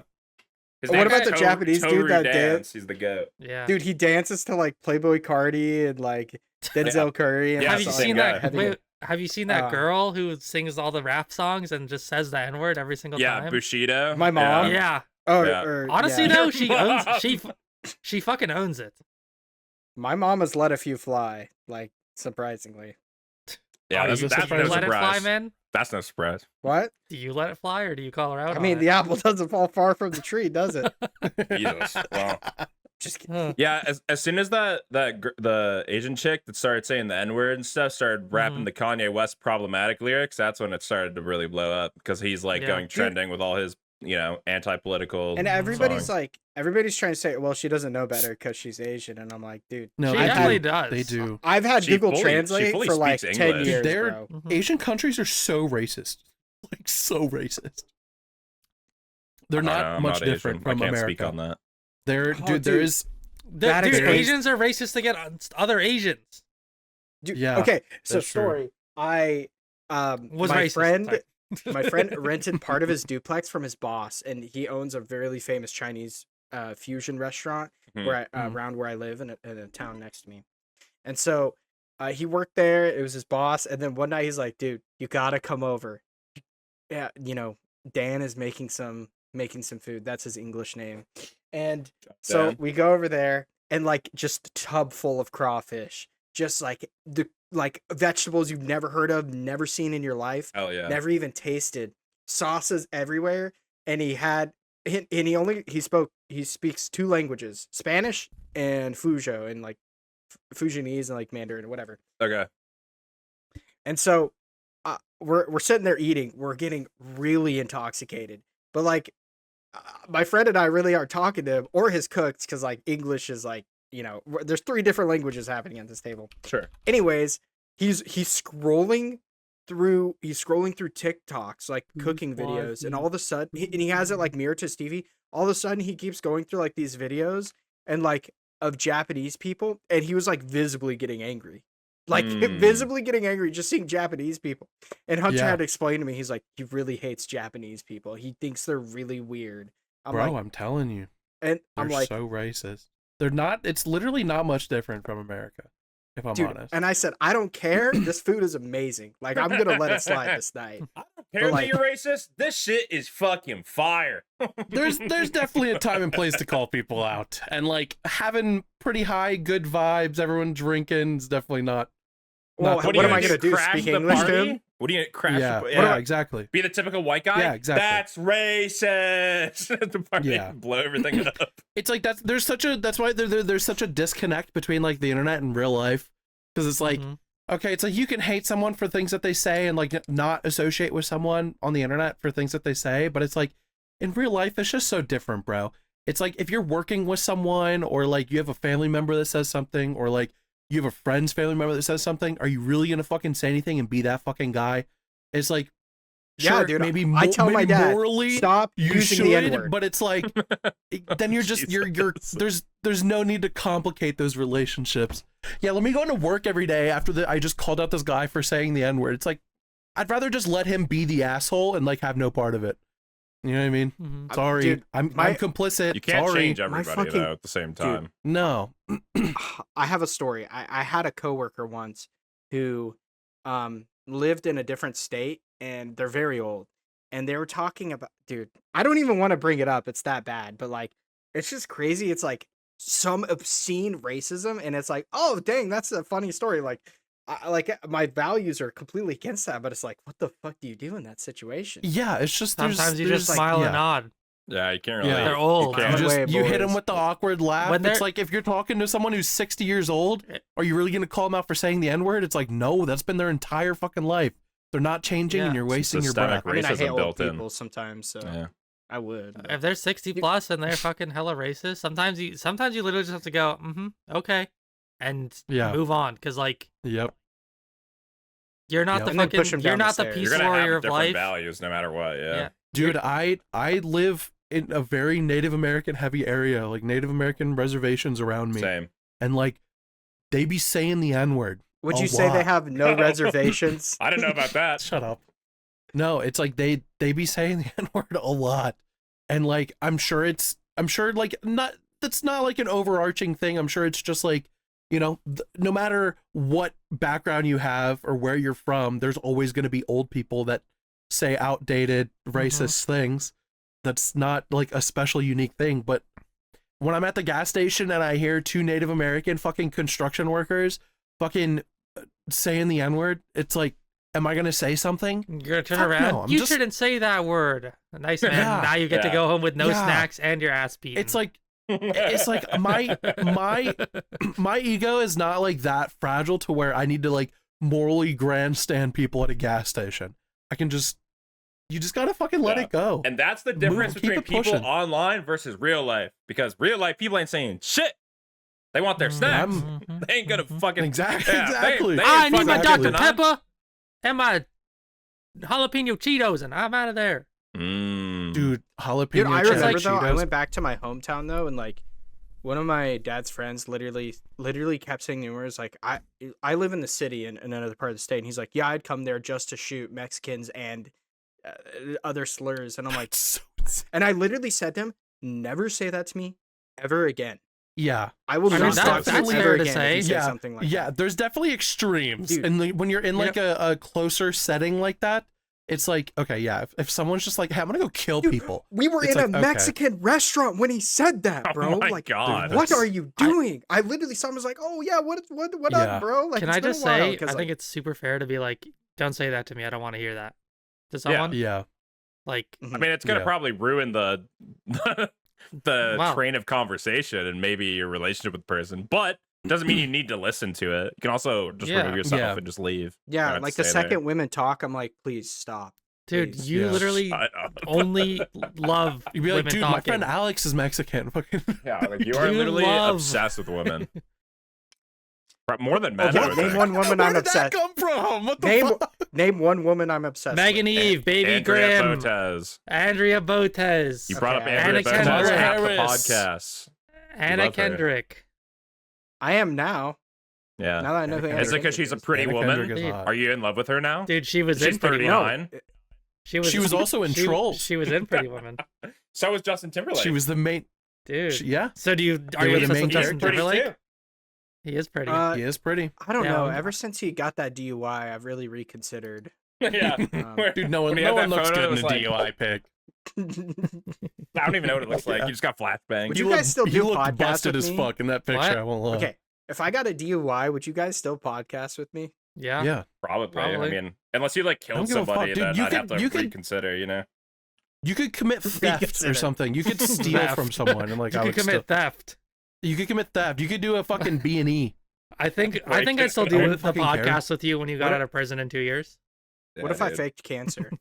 His What name's about the To- Japanese dude Toru that dance? He's the goat. Yeah. Dude, he dances to like Playboy Cardi and like Denzel Curry. And Yeah, have it's you the stuff. same seen guy. that? Heavy- Wait, have you seen that Uh, girl who sings all the rap songs and just says the N word every single Yeah, time? Bushido. My mom? Yeah. Yeah. Honestly, yeah. though, she Your owns. mom. She fucking owns it. My mom has let a few fly, like surprisingly. Yeah, Oh, that's, you, that's you no let it fly, surprise. man. That's no surprise. What? Do you let it fly, or do you call her out? I mean, on the apple doesn't fall far from the tree, does it? Jesus. Well, Just kidding. it? yeah. As soon as the Asian chick that started saying the N word and stuff started rapping Mhm. the Kanye West problematic lyrics, that's when it started to really blow up because he's like Yeah. going trending with all his anti-political. And everybody's songs. like, everybody's trying to say, well, she doesn't know better because she's Asian. And I'm like, dude, No, She they definitely do. does. They do. I've had She Google fully- she Translate fully for like speaks 10 English. years, They're- bro. Mhm. Asian countries are so racist, like so racist. They're I don't know, not I'm much not Asian. different from I can't America. speak on that. There, Oh, dude, there dude. is. That Dude, explains- Asians are racist against other Asians. Dude, Yeah, okay, so that's true. story. I Was my racist. friend Sorry. my friend rented part of his duplex from his boss, and he owns a really famous Chinese fusion restaurant Mhm. where around where I live in a town next to me. And so he worked there. It was his boss, and then one night he's like, "Dude, you gotta come over. Yeah, Dan is making some food. That's his English name." And so Dan. we go over there, and like just a tub full of crawfish, just like the vegetables you've never heard of, never seen in your life, Hell yeah. never even tasted, sauces everywhere. And he speaks two languages, Spanish and Fuzhou, and like Fujianese and like Mandarin or whatever. Okay. And so we're sitting there eating, we're getting really intoxicated, but like my friend and I really aren't talking to him or his cooks because like English is like, there's 3 different languages happening at this table. Sure. Anyways, he's scrolling through TikToks, like cooking videos, and all of a sudden he has it like mirrored to his TV. All of a sudden he keeps going through like these videos and like of Japanese people, and he was like visibly getting angry. Like visibly getting angry just seeing Japanese people. And Hunter Yeah. had to explain to me, he's like, he really hates Japanese people. He thinks they're really weird. Bro, I'm telling you, And they're I'm like, so racist. They're not. It's literally not much different from America, if I'm dude, honest. and I said, I don't care. This food is amazing. Like, I'm gonna let it slide this night. I don't care like- that you're racist. This shit is fucking fire. There's definitely a time and place to call people out, and like having pretty high good vibes, everyone drinking is definitely not. Well, Not what the am I case. gonna do? Crash Speak the English to party? him? What do you crash? Yeah, the, yeah, exactly. Be the typical white guy. Yeah, exactly. That's racist. The party, Yeah. blow everything up. It's like that's why there's such a disconnect between like the internet and real life, because it's like Mhm. okay, it's like you can hate someone for things that they say and like not associate with someone on the internet for things that they say, but it's like in real life it's just so different, bro. It's like if you're working with someone or like you have a family member that says something or like you have a friend's family member that says something, are you really gonna fucking say anything and be that fucking guy? It's like Yeah, Sure, dude. maybe I tell my maybe dad, morally stop you using should, the N-word. but it's like then you're just you're there's no need to complicate those relationships. Yeah, let me go into work every day after I just called out this guy for saying the N-word. It's like I'd rather just let him be the asshole and like have no part of it. You know what I mean? Mhm. Sorry, Dude, I'm complicit. You can't Sorry. change everybody fucking- though at the same time. No. I have a story. I had a coworker once who lived in a different state, and they're very old. And they were talking about, dude, I don't even want to bring it up. It's that bad, but like, it's just crazy. It's like some obscene racism, and it's like, oh dang, that's a funny story. Like, my values are completely against that, but it's like, what the fuck do you do in that situation? Yeah, it's just Sometimes you just there's, smile yeah. and nod. Yeah, you can't really. Yeah. They're old. You You can't. Way, just you hit him boys. with the awkward laugh. When It's they're- like if you're talking to someone who's 60 years old, are you really gonna call them out for saying the N-word? It's like, no, that's been their entire fucking life. They're not changing, Yeah. and you're wasting your Systemic breath. I mean, I hate racism old built in. people sometimes, so Yeah. I would. but- If they're 60 plus and they're fucking hella racist, sometimes you literally just have to go, okay, and Yeah. move on, because like Yep. you're not Yeah. the And then push fucking 'em down you're the not the stairs. peace You're gonna warrior have of different life. values no matter what. Yeah. Dude, I live in a very Native American heavy area, like Native American reservations around me, Same. and like they be saying the N-word. Would a you say they lot. have no reservations? I didn't know about that. Shut up. No, it's like they be saying the N-word a lot. And like I'm sure like that's not like an overarching thing. I'm sure it's just like, you know, no matter what background you have or where you're from, there's always going to be old people that say outdated racist things. That's not like a special unique thing, but when I'm at the gas station and I hear two Native American fucking construction workers fucking saying the N-word, it's like, am I gonna say something? You're gonna turn Fuck around. no, I'm You just- shouldn't say that word. Nice man. Yeah. Now you get to Yeah. go home with no Yeah. snacks and your ass beaten. It's like my ego is not like that fragile to where I need to like morally grandstand people at a gas station. You just gotta fucking let Yeah. it go. And that's the difference Keep between it people pushing. online versus real life. Because real life people ain't saying shit. They want their snacks. Mhm. They ain't gonna fucking Exactly. Yeah, Exactly. they I need my Exactly. Dr. Pepper and my jalapeno Cheetos, and I'm out of there. Dude, jalapeno Dude, I cheddar remember though. I Cheetos. went back to my hometown though, and like one of my dad's friends literally kept saying the words like, "I live in the city in another part of the state," and he's like, "Yeah, I'd come there just to shoot Mexicans and other slurs," and I'm like, So insane. and I literally said to him, "Never say that to me ever again. Yeah. I will I mean, not talk that's to you fair ever to again say. if you say Yeah, something like yeah, that." there's definitely extremes. Dude. And when you're in like a closer setting like that, it's like, okay, yeah, if someone's just like, hey, I'm gonna go kill Dude, people. We were It's in a like, okay. Mexican restaurant when he said that, Oh bro. my like, God. what that's- are you doing? I literally saw him was like, "Oh yeah, what Yeah. up, bro?" Like, Can it's I been a just while, say, 'cause, I like, think it's super fair to be like, don't say that to me. I don't want to hear that. To someone, Yeah. like, I mean, it's gonna Yeah. probably ruin the the Wow. train of conversation and maybe your relationship with the person, but it doesn't mean you need to listen to it. You can also just Yeah. remove yourself Yeah. and just leave. yeah, Not like stay the there. second women talk, I'm like, please stop. dude, Please. you Yeah. literally Shut up. only love You'd be like, women dude, talking. my friend Alex is Mexican. Fucking Yeah, like you are You literally love- obsessed with women. More than men. Okay, I would name think. one woman Where I'm did that obsessed. come from? What the Name fuck? name one woman I'm obsessed. Megan with. Eve, Baby Andrea Grimm, Botes. Andrea Botes, You brought up Okay, Andrea Anna Botes Kendrick. half the Harris. podcast. Anna love her. Kendrick. I am now. Yeah. Now that I know who Is it Is it Andrea because she's a is. pretty Anna woman? Kendrick is Dude. hot. Are you in love with her now? Dude, she was She's in Pretty No, Woman. 39. She was. She was also in Trolls. She was in Pretty Woman, So was Justin Timberlake. She was the main. dude. Yeah, So are you were the obsessed main with Justin characters, Timberlake? He is pretty. he is pretty. I don't Yeah, know. I'm- Ever since he got that DUI, I've really reconsidered. yeah. Um, Dude, no one, When he no had one that looks photo, good it in was a like- DUI pic. I don't even know what it looks like. Yeah. You just got flashbangs. Would you guys still He do looked podcasts busted with as me? fuck in that picture. What? I won't lie. Okay, if I got a DUI, would you guys still podcast with me? yeah. Yeah. Probably. Probably. I mean, unless you like I killed don't give a fuck, somebody, dude. then You I'd have could- to you could- reconsider. You know. You could commit theft Reconsider. or something. You could steal Theft. from someone and like You I could would commit theft. You could commit theft. You could do a fucking B&E. I think Right. I'd still I do don't the fucking care. podcast with you when you got What out of prison in 2 years. What if I faked cancer?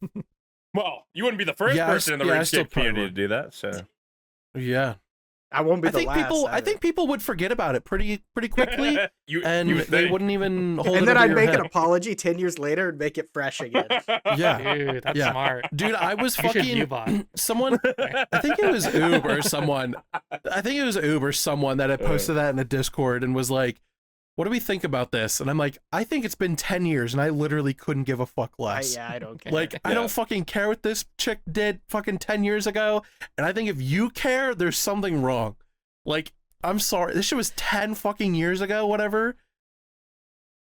Well, you wouldn't be the first Yeah, person in the I still RuneScape community probably to do that. So Yeah. I won't be I the think last. people, I either. think people would forget about it pretty quickly, and you would they think. wouldn't even hold it And then over I'd your make head. an apology 10 years later and make it fresh again. Yeah. Dude, that's Yeah. smart. Dude, I was You should fucking Ubot. someone. I think it was Oob or someone. I think it was Oob or someone that had posted that in the Discord and was like, "What do we think about this?" And I'm like, "I think it's been 10 years, and I literally couldn't give a fuck less. I don't care. Like, I don't fucking care what this chick did fucking 10 years ago, and I think if you care, there's something wrong. Like, I'm sorry, this shit was 10 fucking years ago, whatever."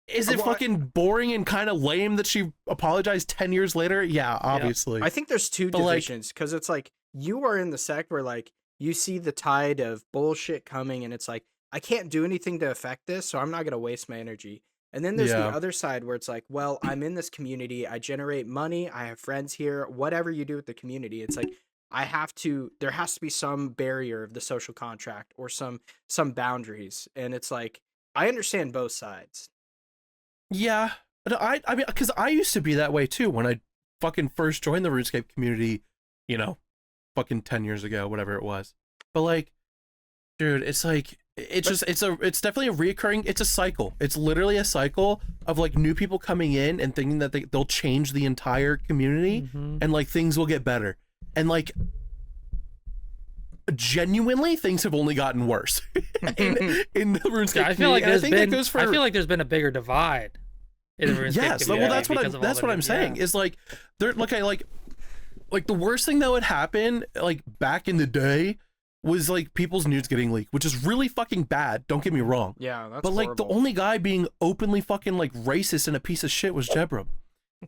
Is it Well, fucking boring and kind of lame that she apologized 10 years later? Yeah, obviously. I think there's two But, like- divisions because it's like you are in the sect where like you see the tide of bullshit coming and it's like I can't do anything to affect this, so I'm not gonna waste my energy. And then there's the Yeah. other side where it's like, well, I'm in this community, I generate money, I have friends here, whatever you do with the community, it's like there has to be some barrier of the social contract or some boundaries. And it's like I understand both sides. Yeah, but I mean, because I used to be that way too when I fucking first joined the RuneScape community, you know, fucking 10 years ago, whatever it was. But like, dude, it's like, it's definitely a reoccurring, it's a cycle. It's literally a cycle of like new people coming in and thinking that they'll change the entire community and like things will get better. And like, genuinely, things have only gotten worse in the RuneScape I feel like community. I feel like there's been a bigger divide in the RuneScape yes, well, community that's what because of all the I'm new- saying. yeah. Is like there, like the worst thing that would happen, like back in the day, was like people's nudes getting leaked, which is really fucking bad. Don't get me wrong. Yeah, that's But like the horrible. only guy being openly fucking like racist and a piece of shit was Jebram.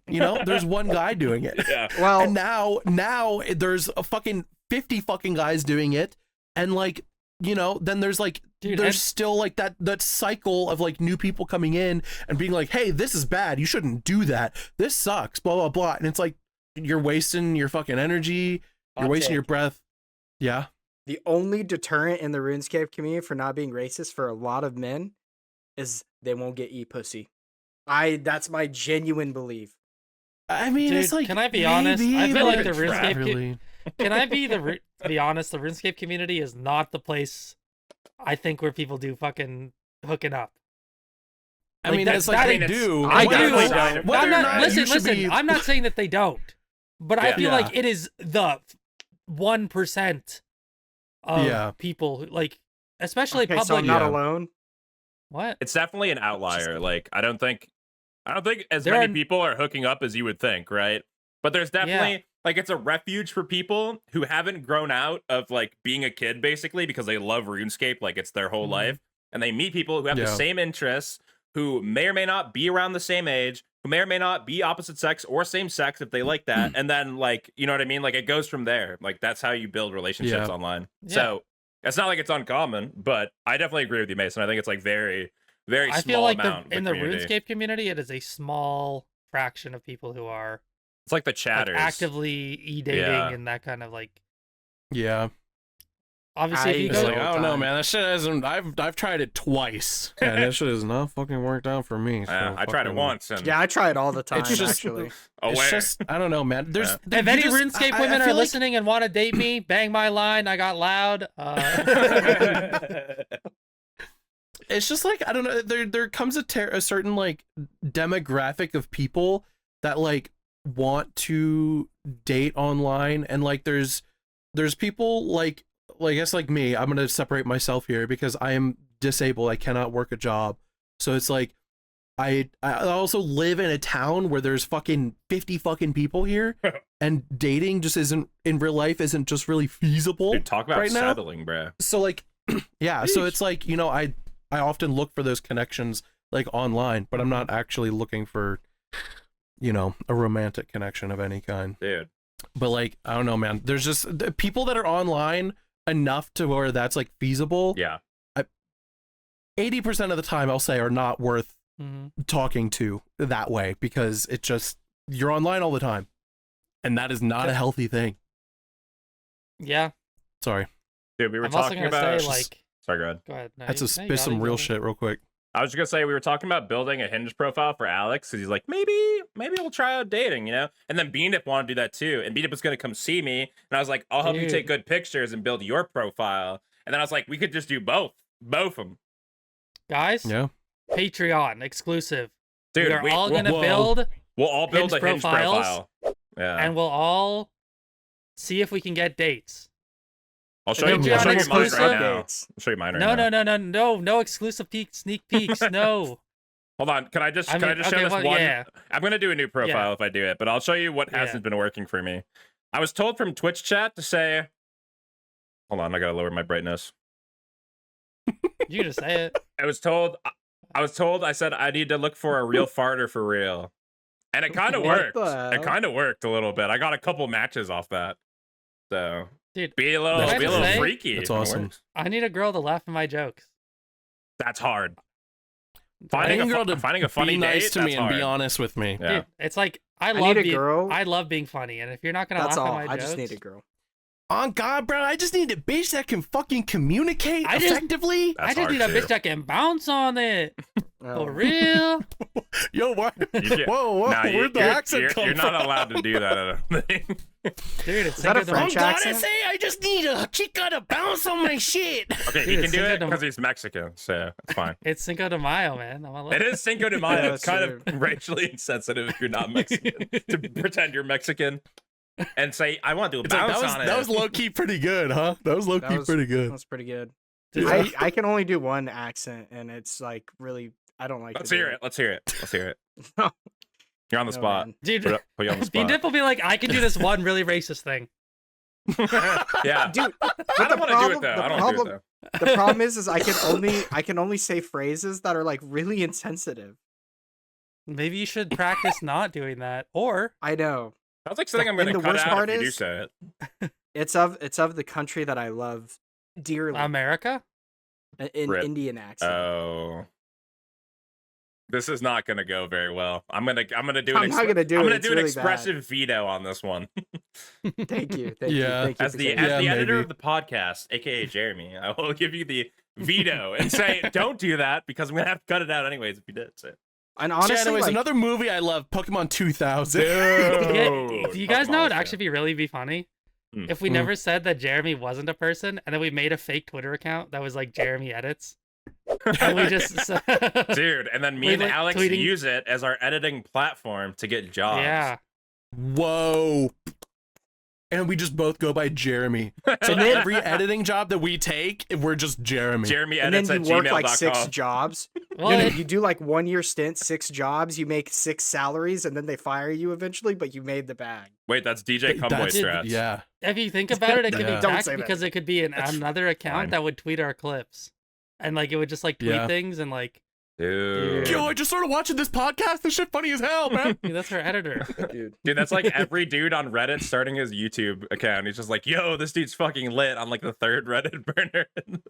You know, there's one guy doing it. Yeah. Well, And now there's a fucking 50 fucking guys doing it, and like, you know, then there's like Dude, there's and- still like that cycle of like new people coming in and being like, hey, this is bad, you shouldn't do that, this sucks, blah blah blah. And it's like you're wasting your fucking energy, you're Hot wasting your take. breath. Yeah. The only deterrent in the RuneScape community for not being racist for a lot of men is they won't get e-pussy. That's my genuine belief. I mean, Dude, it's like, can I be honest? I maybe, feel like but the RuneScape not really. Can I be honest? The RuneScape community is not the place I think where people do fucking hooking up. I Like, mean, that- it's like that they is- do. I Whether do. or not- whether I'm or not, not listen, you should listen. be- I'm not saying that they don't, but I Yeah. feel Yeah. like it is the 1% of Yeah. people who, like, especially Okay, public. so I'm not Yeah. alone. What? It's definitely an outlier. Like I don't think as There many are- people are hooking up as you would think, right? But there's definitely like it's a refuge for people who haven't grown out of like being a kid basically because they love RuneScape like it's their whole Mhm. life, and they meet people who have the Yeah. same interests, who may or may not be around the same age, who may or may not be opposite sex or same sex if they like that, and then like, you know what I mean? Like it goes from there. Like that's how you build relationships Yeah. online. Yeah. So it's not like it's uncommon, but I definitely agree with you, Mason. I think it's like very, very I small feel like amount in of the community. RuneScape community, it is a small fraction of people who are It's like the like, chatters. actively e-dating Yeah. and that kind of like. Yeah. Obviously, if you I It's go, go- like, all I the don't know, time. man. That shit hasn't. I've tried it twice, and that shit has not fucking worked out for me. Yeah, so I tried it fucking- once, and Yeah, I try it all the time. It's just- actually, It's aware. just, I don't know, man. There's Yeah. there- if you any just- RuneScape I women are feel like- listening and want to date me, bang my line. I got loud. it's just like, I don't know. There comes a certain like demographic of people that like want to date online, and like there's people like I guess like me. I'm gonna separate myself here because I am disabled. I cannot work a job, so it's like I also live in a town where there's fucking 50 fucking people here, and dating just isn't in real life isn't just really feasible. Dude, talk about right now. settling, bruh. So like, yeah, so Sheesh. it's like, you know, I often look for those connections like online, but I'm not actually looking for, you know, a romantic connection of any kind. Dude. But like, I don't know, man. There's just the people that are online enough to where that's like feasible. Yeah. 80% of the time, I'll say, are not worth Mhm. talking to that way, because it just, you're online all the time, and that is not a healthy thing. Yeah, Sorry, Dude, we were I'm also talking gonna about say like, sorry, go ahead. go ahead. No, had to you spit got some it, real go ahead. shit real quick. I was just gonna say we were talking about building a Hinge profile for Alex because he's like, maybe we'll try out dating, you know? And then Beandip wanted to do that too. And Beandip was gonna come see me, and I was like, I'll help you take Dude. good pictures and build your profile. And then I was like, we could just do both of them. Guys, Yeah. Patreon exclusive. Dude, we are all gonna whoa. build, we'll all build Hinge a Hinge profiles, profile. Yeah. and we'll all see if we can get dates. I'll show Patreon you mine exclusive? right now. I'll show you mine right now. No exclusive sneak peeks, no. Hold on, can I just show this one? Yeah. I'm gonna do a new profile if I do it, but I'll show you what hasn't been working for me. I was told from Twitch chat to say, hold on, I gotta lower my brightness. You just say it. I said I need to look for a real farter for real. And it kind of What worked. the hell? It kind of worked a little bit. I got a couple matches off that. So, Dude, be a little freaky. That's It awesome. works. I need a girl to laugh at my jokes. That's hard. Finding a girl to finding a funny be nice date, to me that's and be hard. honest with me. Yeah. Dude, it's like I need love a being girl. I love being funny, and if you're not gonna That's laugh all. at my I jokes, just need a girl. On God, bro, I just need a bitch that can fucking communicate I just- effectively. I That's just need a hard, bitch too. that can bounce on it Oh. for real. Yo, what? You can't- Whoa, Nah, where'd the accent you're, come you're from? not allowed to do that at a thing. Dude, it's Is that a Cinco de French Mayo. accent? I just need a chica to bounce on my shit. Okay, Dude, he can it's do Cinco it de- because he's Mexican, so it's fine. It's Cinco de Mayo, man. It is Cinco de Mayo. Yeah, It's kind sure. of racially insensitive if you're not Mexican to pretend you're Mexican and say, I want to It's like, bounce on it. that was low key pretty good, huh? That was low key pretty good. That's pretty good. Yeah. I can only do one accent, and it's like really I don't like. Let's to do hear it. Let's hear it. Let's hear it. No. You're on the No, spot. man. Dude, Put you on the spot. Beandip will be like, I can do this one really racist thing. Yeah. Dude, I don't want to do it though. I don't want to do it though. The problem is I can only say phrases that are like really insensitive. Maybe you should practice not doing that, or I know. Sounds like something I'm And going to the cut worst out part if you do is- say it. It's of the country that I love dearly. America. In Rip. Indian accent. Oh. This is not going to go very well. I'm going to do I'm not gonna do I'm it. going to It's do an really expressive veto on this one. Thank you. Thank Yeah. you. Thank you. As for the saying as that. the editor maybe. of the podcast, aka Jeremy, I will give you the veto and say don't do that because I'm going to have to cut it out anyways if you did. So. And So honestly, anyways, like, another movie I love, Pokemon 2000. Do you guys know what what actually be really be funny? Hmm. If we Hmm. never said that Jeremy wasn't a person, and then we made a fake Twitter account that was like Jeremy edits, and we just Dude, and then me We, and like, Alex tweeting- use it as our editing platform to get jobs. yeah. Whoa. And we just both go by Jeremy. So then every editing job that we take, we're just Jeremy. Jeremy and then edits you at work like 6 gmail.com. jobs. Well, You do like 1 year stint, 6 jobs. You make 6 salaries, and then they fire you eventually. But you made the bag. Wait, that's DJ Cumboy That's- strats. Yeah. if you think about it, it could Yeah. be Don't taxed say that. because it could be another account fine. that would tweet our clips, and like it would just like tweet Yeah. things and like Dude. Yo, I just started watching this podcast. This shit funny as hell, man. dude, that's our editor. Dude. Dude, that's like every dude on Reddit starting his YouTube account. He's just like, yo, this dude's fucking lit on like the 3rd Reddit burner in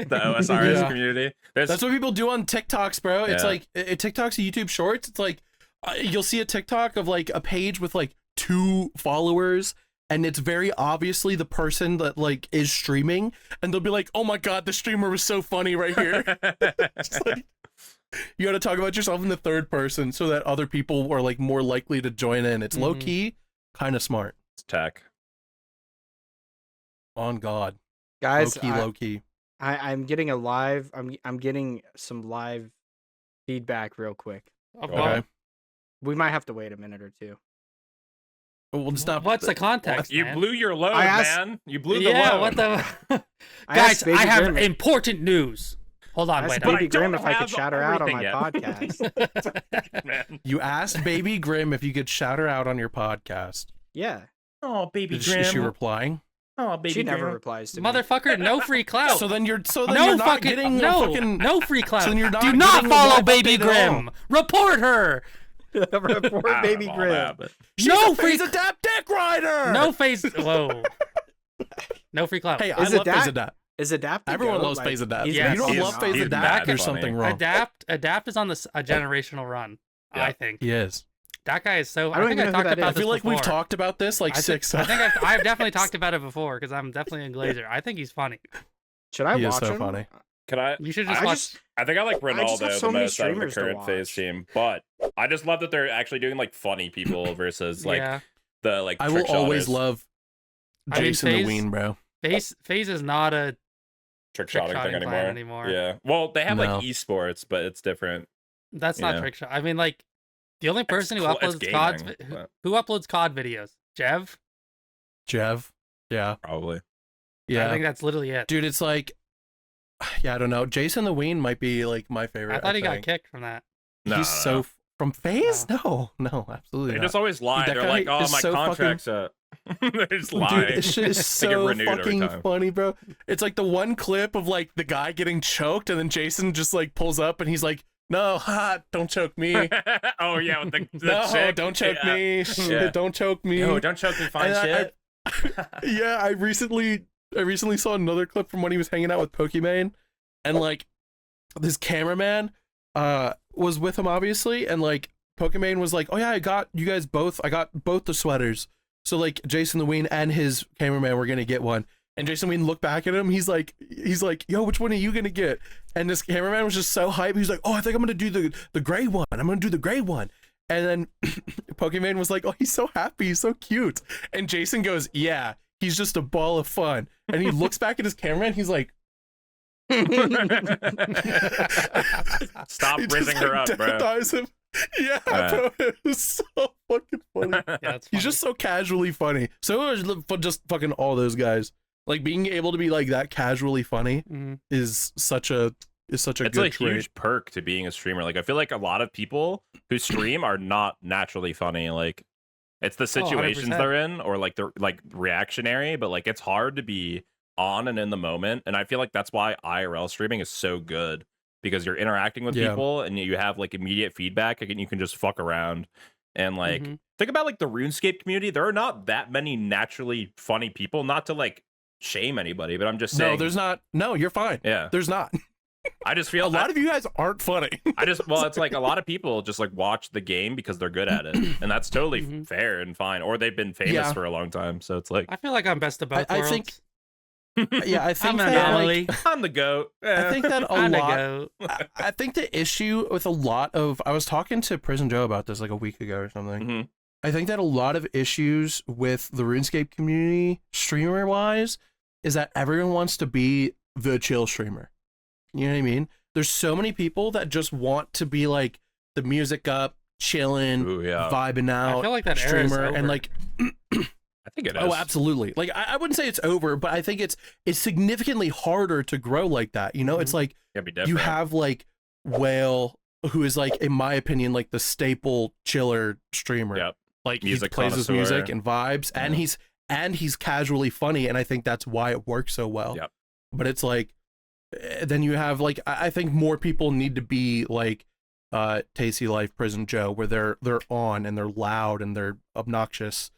the OSRS Yeah. community. There's That's what people do on TikToks, bro. It's Yeah. like TikToks and YouTube Shorts. It's like you'll see a TikTok of like a page with like 2 followers, and it's very obviously the person that like is streaming, and they'll be like, "Oh my god, the streamer was so funny right here." It's like, you got to talk about yourself in the 3rd person so that other people are like more likely to join in. It's low Mhm. key, kind of smart. It's tech. On God, Guys, low key. I'm getting a live. I'm getting some live feedback real quick. Of Okay. what? Okay. We might have to wait a minute or two. Well, it's not. What's the context, You man? blew your load, I asked- man. You blew the Yeah, load. what the? I Guys, asked Baby I have Grim- important news. Hold on, I wait. asked But Baby I don't Grim if I could have shout her out on my everything podcast. Man. You asked Baby Grim if you could shout her out on your podcast. Yeah, Oh, baby Is she replying? Oh, baby she never Grim. replies to me. Motherfucker, no free clout. So then you're no not fucking getting no a fucking no free clout. So then you're not Do not getting a follow live Baby update at all. Grim. Report her. Report I don't Baby know all Grim. that, but- She's No a free- Phase Adapt Dick Rider. No face. Whoa. No free clout. Hey, I Is love Adapt- Phase Adapt. Is Adapt? the Everyone goat? loves Phase Adapt. he's Yeah, If you don't he's- love Phase he's Adapt, mad there's funny. something wrong. Adapt is on a generational run. Yeah. I think He is. that guy is so. I don't think even I know who talked that about is. I feel this like we've before. talked about this like I think- 6 I times. think I've definitely talked about it before because I'm definitely a glazer. I think he's funny. Should I He is watch so him? funny. Can I? You should just I watch. just I think I like I just have Ronaldo so the many most out of the streamers to current phase watch. team, but I just love that they're actually doing like funny people versus like yeah. the like. I will trick always shotters. love I mean, Jason the Phase- Ween, bro. FaZe is not a trick shotting thing shotting clan anymore. Yeah. Well, they have No. like esports, but it's different. That's You not know. trick shot. I mean, like the only person who it's uploads COD gaming, but- who uploads COD videos, Jev. Jev. Yeah. Probably. Yeah. I think that's literally it. Dude, it's like, yeah, I don't know. Jason the Ween might be like my favorite. I thought he got think. kicked from that. No, He's so from FaZe? No, absolutely They not. just always lie. That They're guy like, "Oh, is my so contract's up." They just lie. Dude, this shit is They get so renewed every fucking time. funny, bro. It's like the one clip of like the guy getting choked, and then Jason just like pulls up, and he's like, "No, don't choke me. Oh yeah, with the No, chick. don't choke Yeah. me. Yeah. Don't choke me." No, don't choke me. Fine And shit. Yeah, I recently saw another clip from when he was hanging out with Pokimane, and like this cameraman was with him obviously, and like Pokimane was like, "Oh yeah, I got both the sweaters." So like Jason the Ween and his cameraman were gonna get one. And Jason Ween looked back at him. He's like, "Yo, which one are you gonna get?" And this cameraman was just so hyped. He's like, "Oh, I think I'm gonna do the gray one. I'm gonna do the gray one." And then Pokimane was like, "Oh, he's so happy. He's so cute." And Jason goes, "Yeah, he's just a ball of fun." And he looks back at his cameraman. He's like, Stop he rizzing just, her like, up, bro. demonetize him. Yeah, bro, it was so fucking funny. Yeah, it's He's just so casually funny. So is just fucking all those guys. Like being able to be like that casually funny is such a It's good a trait. huge perk to being a streamer. Like I feel like a lot of people who stream are not naturally funny. Like it's the situations 100%. they're in, or like they're like reactionary, but like it's hard to be on and in the moment. And I feel like that's why IRL streaming is so good, because you're interacting with Yeah. people and you have like immediate feedback and you can just fuck around. And like think about like the RuneScape community. There are not that many naturally funny people. Not to like shame anybody, but I'm just saying. No, there's not. No, you're fine. Yeah, There's not. I just feel A lot of you guys aren't funny. it's like a lot of people just like watch the game because they're good at it, and that's totally fair and fine. Or they've been famous Yeah. for a long time, so it's like I feel like I'm best of both I worlds. think- Yeah, I think I'm an that anomaly. I'm the goat. I think that a I'm a lot. goat. I think the issue with a lot of, I was talking to Prison Joe about this like a week ago or something. Mhm. I think that a lot of issues with the RuneScape community, streamer wise, is that everyone wants to be the chill streamer. You know what I mean? There's so many people that just want to be like the music up, chilling, Ooh, yeah. vibing out, I feel like that era is streamer, and over. like, I think it is. oh, absolutely. Like, I wouldn't say it's over, but I think it's significantly harder to grow like that. You know, it's like Gotta be different. you have like Whale, who is like, in my opinion, like the staple chiller streamer. Yep. Like Music he plays his connoisseur. music and vibes, and he's casually funny, and I think that's why it works so well. Yep. But it's like, then you have like, I think more people need to be like Tasty Life Prison Joe, where they're on and they're loud and they're obnoxious,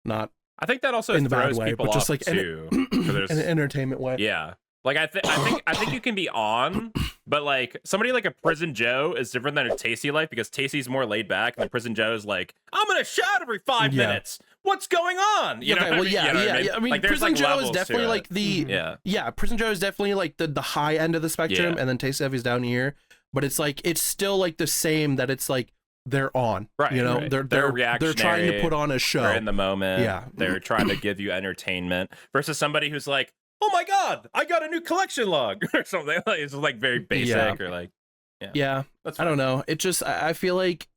not I think that also in the bad throws way, people but off just like too. 'cause there's- in an entertainment way. yeah. Like I think you can be on, but like somebody like a Prison Joe is different than a Tasty Life, because Tasty's more laid back, and the Prison Joe is like, I'm gonna shout every 5 Yeah. minutes. What's going on? You know Okay, what I well, mean? yeah, You know what yeah. I mean, like, there's, Prison like, Joe is levels to definitely it. like the Yeah. Prison Joe is definitely like the high end of the spectrum, Yeah. and then Tasty Life is down here. But it's like it's still like the same, that it's like they're on, Right, You know, right. they're They're trying to reactionary, put on a show. They're in the moment. Yeah. They're trying to give you entertainment versus somebody who's like, oh my God, I got a new collection log or something. Like, it's like very basic Yeah. or like, Yeah, that's I don't know. It just I feel like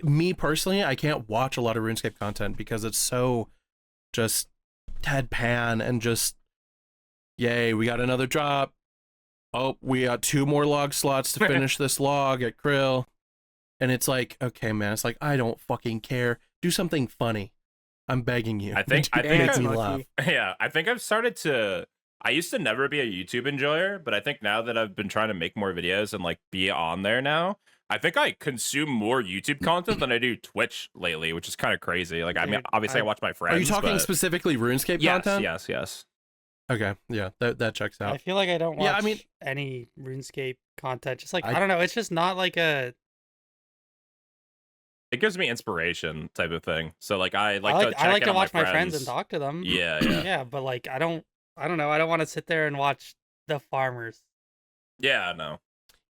me personally, I can't watch a lot of RuneScape content because it's so just deadpan and just, yay, we got another drop. Oh, we got 2 more log slots to finish this log at Krill. And it's like, okay, man, it's like, I don't fucking care. Do something funny. I'm begging you. I think Make me Lucky. laugh. Yeah, I think I've started to. I used to never be a YouTube enjoyer, but I think now that I've been trying to make more videos and like be on there now, I think I consume more YouTube content than I do Twitch lately, which is kind of crazy. Like, I mean, Dude, obviously I watch my friends. Are you talking but... specifically RuneScape yes, content? Yes. Okay, yeah, that checks I out. feel like I don't watch Yeah, I mean- any RuneScape content. Just like I- I don't know, it's just not like a. It gives me inspiration type of thing. So like I like to check I like in to on watch my my friends and talk to them. Yeah. Yeah, but like I don't know. I don't want to sit there and watch the farmers. Yeah, no.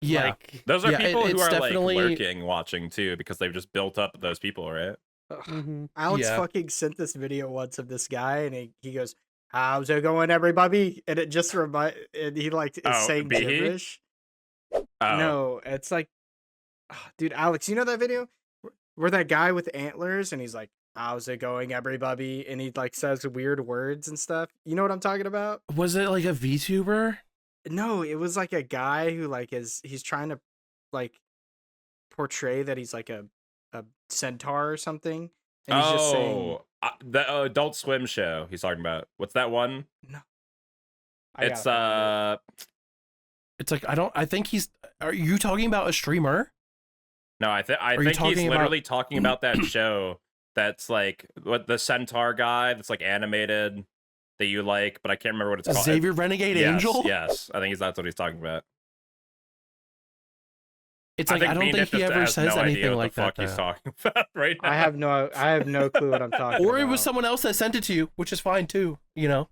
Yeah, Like, Those are Yeah, people who it's are definitely- like lurking, watching too, because they've just built up those people, right? mhm. Alex Yeah. fucking sent this video once of this guy, and he goes, how's it going, everybody? And it just and he like is saying Behe? gibberish. Oh. No, it's like, dude, Alex, you know that video where that guy with antlers and he's like, how's it going, everybody? And he like says weird words and stuff. You know what I'm talking about? Was it like a VTuber? No, it was like a guy who like he's trying to like portray that he's like a centaur or something. And he's just saying, the Adult Swim show he's talking about. What's that one? no. It's It's like I think he's. Are you talking about a streamer? No, I think you he's talking about- literally talking about that show that's like what the centaur guy that's like animated that you like, but I can't remember what it's called. Xavier Renegade Angel? Yes, I think that's what he's talking about. It's like I don't think he ever says anything like that. He's talking about right now. I have no clue what I'm talking about. Or it was someone else that sent it to you, which is fine too. You know.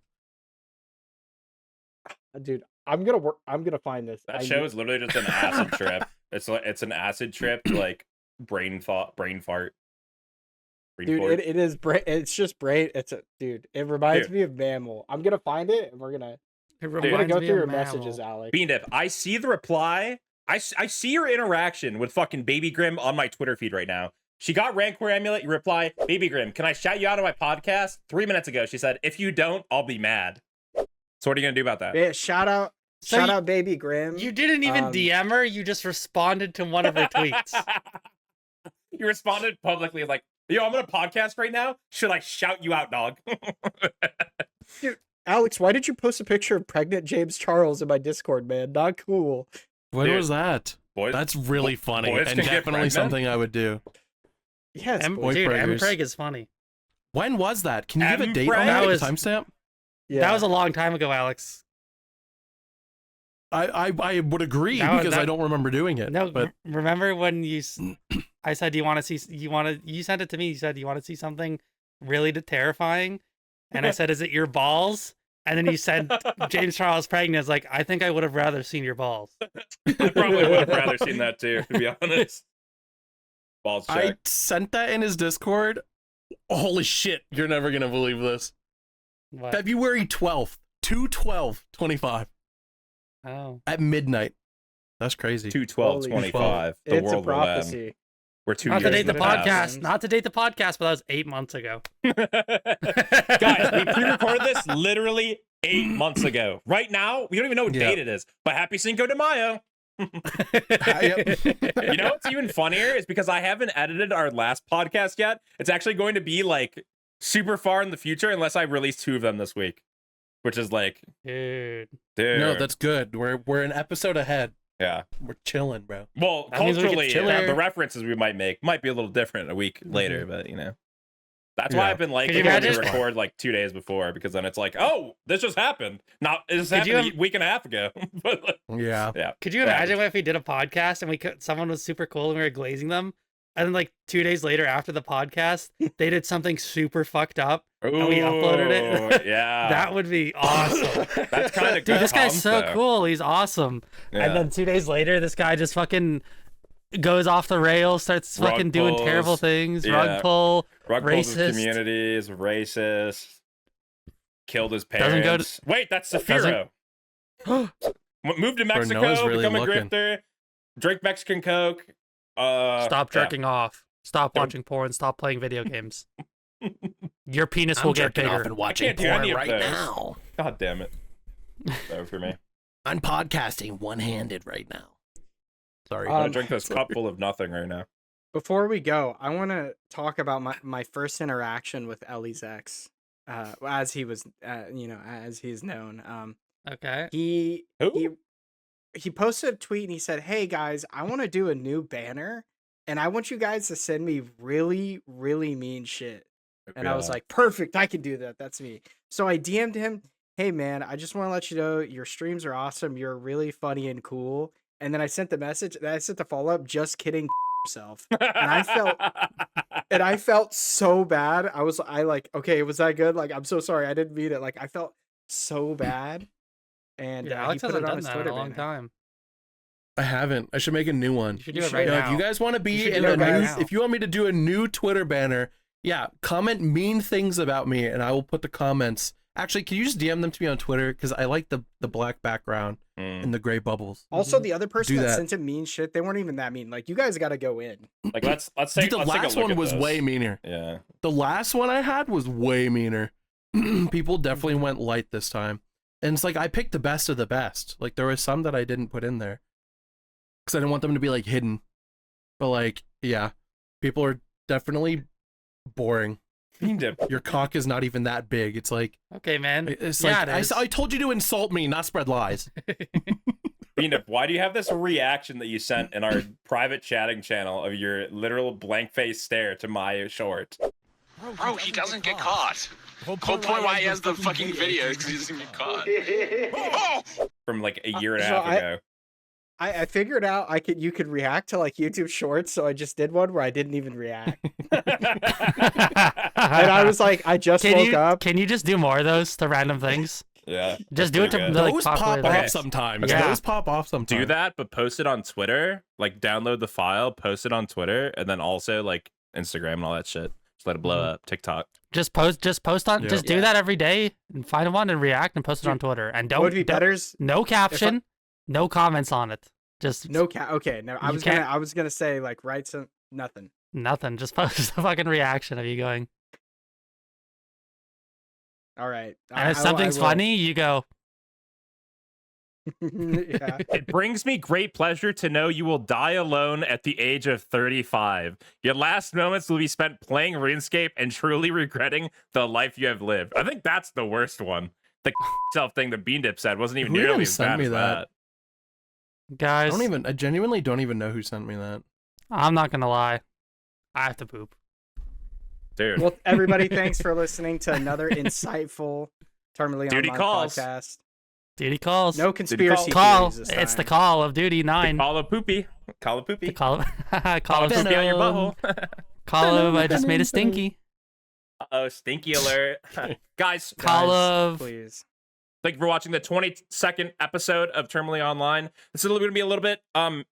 Dude, I'm gonna find this. That show is literally just an acid trip. It's an acid trip to like brain fart. Dude, it is brain. It's just brain. Dude. It reminds me of mammal. I'm gonna find it, and I'm gonna go through your messages, Alex. Beandip, I see the reply. I see your interaction with fucking Baby Grim on my Twitter feed right now. She got Rancor Amulet. You reply, Baby Grim, can I shout you out on my podcast? 3 minutes ago, she said, if you don't, I'll be mad. So what are you gonna do about that? Yeah, shout out, Baby Grim. You didn't even DM her. You just responded to one of her tweets. You responded publicly like, yo, I'm on a podcast right now. Should I shout you out, dog? Dude, Alex, why did you post a picture of pregnant James Charles in my Discord, man? Not cool. When was that? Boys, That's really funny boys and can get definitely pregnant? something I would do. Yes, Dude, Boyfrienders. Mpreg is funny. When was that? Can you give a date Mpreg? on that? That was- Timestamp? yeah. That was a long time ago, Alex. I would agree That was- because that- I don't remember doing it. No, but remember when I said, "Do you want to see? You sent it to me. You said, "Do you want to see something really terrifying?" And I said, "Is it your balls?" And then you said, "James Charles pregnant." I was like, I think I would have rather seen your balls. I probably would have rather seen that too, to be honest. Balls check. I sent that in his Discord. Holy shit! You're never gonna believe this. What? February 12th, 2/12/25 Oh, at midnight. That's crazy. 2/12/25. The It's a world will end. prophecy. We're 2 not years to date the in past. podcast. Not to date the podcast, but that was 8 months ago. Guys, we pre-recorded this literally 8 months ago. Right now, we don't even know what Yeah. date it is. But happy Cinco de Mayo. Yep. You know what's even funnier is because I haven't edited our last podcast yet. It's actually going to be like super far in the future unless I release 2 of them this week, which is like, Dude. dude. No, that's good. We're an episode ahead. yeah. We're chilling, bro. Well, That means we get culturally, chiller. the references we might make might be a little different a week later, but you know. That's why Yeah. I've been like, Could you when we imagine? record like 2 days before, because then it's like, oh, this just happened. Not this Could you happened a week and a half ago. But like, Yeah. yeah. Could you imagine if we did a podcast and someone was super cool and we were glazing them, and then like 2 days later after the podcast, they did something super fucked up and we uploaded it? Yeah. That would be awesome. That's kind of Dude, this guy's so cool. He's awesome. And then 2 days later, this guy just fucking goes off the rails, starts Rug fucking doing pulls. terrible things. Yeah. Rug pull. Rug pulls his racist. communities, racist, killed his Doesn't parents. go Wait, that's Safiro. Moved to Mexico, Renault's really become a looking. grifter, drink Mexican Coke. Stop yeah. jerking off. Stop Don't- watching porn. Stop playing video games. Your penis will get bigger. watching can't do any porn of right those. now. God damn it. Sorry for me. I'm podcasting one-handed right now. Sorry. I'm gonna drink this cup full of nothing right now. Before we go, I want to talk about my first interaction with Ellie's ex, as he was, as he's known. Okay. He posted a tweet and he said, "Hey guys, I want to do a new banner, and I want you guys to send me really, really mean shit." And I was like, "Perfect, I can do that. That's me." So I DM'd him, "Hey man, I just want to let you know your streams are awesome. You're really funny and cool." And then I sent the message. And I sent the follow up. Just kidding, yourself. And I felt so bad. I like, okay, was that good? Like, I'm so sorry. I didn't mean it. Like, I felt so bad. And Yeah, he Alex put hasn't it on done his that in Twitter a long banner. time. I haven't. I should make a new one. You should do You it should. right Yo, now. if you guys want to You be should in do a it right new, now. if you want me to do a new Twitter banner, yeah, comment mean things about me, and I will put the comments Actually, can you just DM them to me on Twitter? Because I like the black background and the gray bubbles. Also, the other person Do that that. sent him mean shit, they weren't even that mean. Like, you guys got to go in. Like let's Dude, take the let's take a last look one at was this. way meaner. Yeah. The last one I had was way meaner. People definitely went light this time. And it's like I picked the best of the best. Like there was some that I didn't put in there. Because I didn't want them to be like hidden. But like, yeah. People are definitely boring. Beandip. Your cock is not even that big. It's like Okay, man. it's Yeah, like it is. I told you to insult me, not spread lies. Beandip, why do you have this reaction that you sent in our private chatting channel of your literal blank face stare to my short? Bro, he doesn't get caught. Whole point why he has the fucking video is because he doesn't get caught. Oh! From like a year and a So half ago. I figured out you could react to like YouTube Shorts, so I just did one where I didn't even react. And I was like, I just woke up. Can you just do more of those to random things? Yeah. Just do it to pretty like Those pop populate off it. Okay. sometimes. Yeah. Those pop off sometimes. Do that, but post it on Twitter. Like download the file, post it on Twitter, and then also like Instagram and all that shit. Just let it blow up. TikTok. Just post on. Yeah. Just do that every day and find one and react and post it on Twitter. And What would be don't better is no caption, no comments on it. Just no Okay, no, I You was can't- gonna say like write some nothing. nothing. Just post a fucking reaction of you going. All right. And if something's funny, you go. Yeah. It brings me great pleasure to know you will die alone at the age of 35. Your last moments will be spent playing RuneScape and truly regretting the life you have lived. I think that's the worst one. The self thing that Beandip said wasn't even Who nearly even as sent bad me as that? that. Guys, I genuinely don't even know who sent me that. I'm not gonna lie. I have to poop. Dude. Well, everybody, thanks for listening to another insightful Terminally Duty Online calls. podcast. Duty calls. No conspiracy Call. theories this It's the time. Call of Duty 9. Call of poopy. Call of poopy. The Call of Call of poopy on your Venom. butthole. Call of I just made a stinky. Uh-oh, stinky alert. Guys, Call Guys, of please. thank you for watching the 22nd episode of Terminally Online. This is going to be a little bit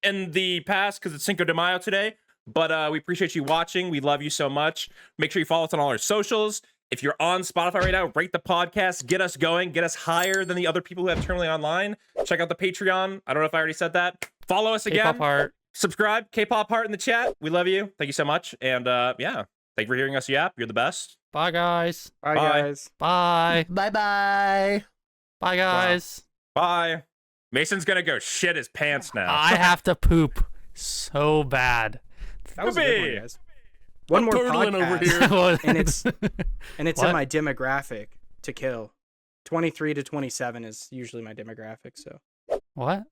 in the past because it's Cinco de Mayo today, but we appreciate you watching. We love you so much. Make sure you follow us on all our socials. If you're on Spotify right now, rate the podcast, get us going, get us higher than the other people who have Terminally Online. Check out the Patreon. I don't know if I already said that. Follow us again. K-pop heart. Subscribe, K-pop heart in the chat. We love you. Thank you so much. And yeah, thank you for hearing us yap. You're the best. Bye guys. Bye, Bye. guys. Bye. Bye-bye. Bye guys. Bye. Mason's gonna go shit his pants now. I have to poop so bad. That was a good Poopy. one, guys. One more turtling podcast, over here. and it's in What? my demographic to kill. 23 to 27 is usually my demographic. So What?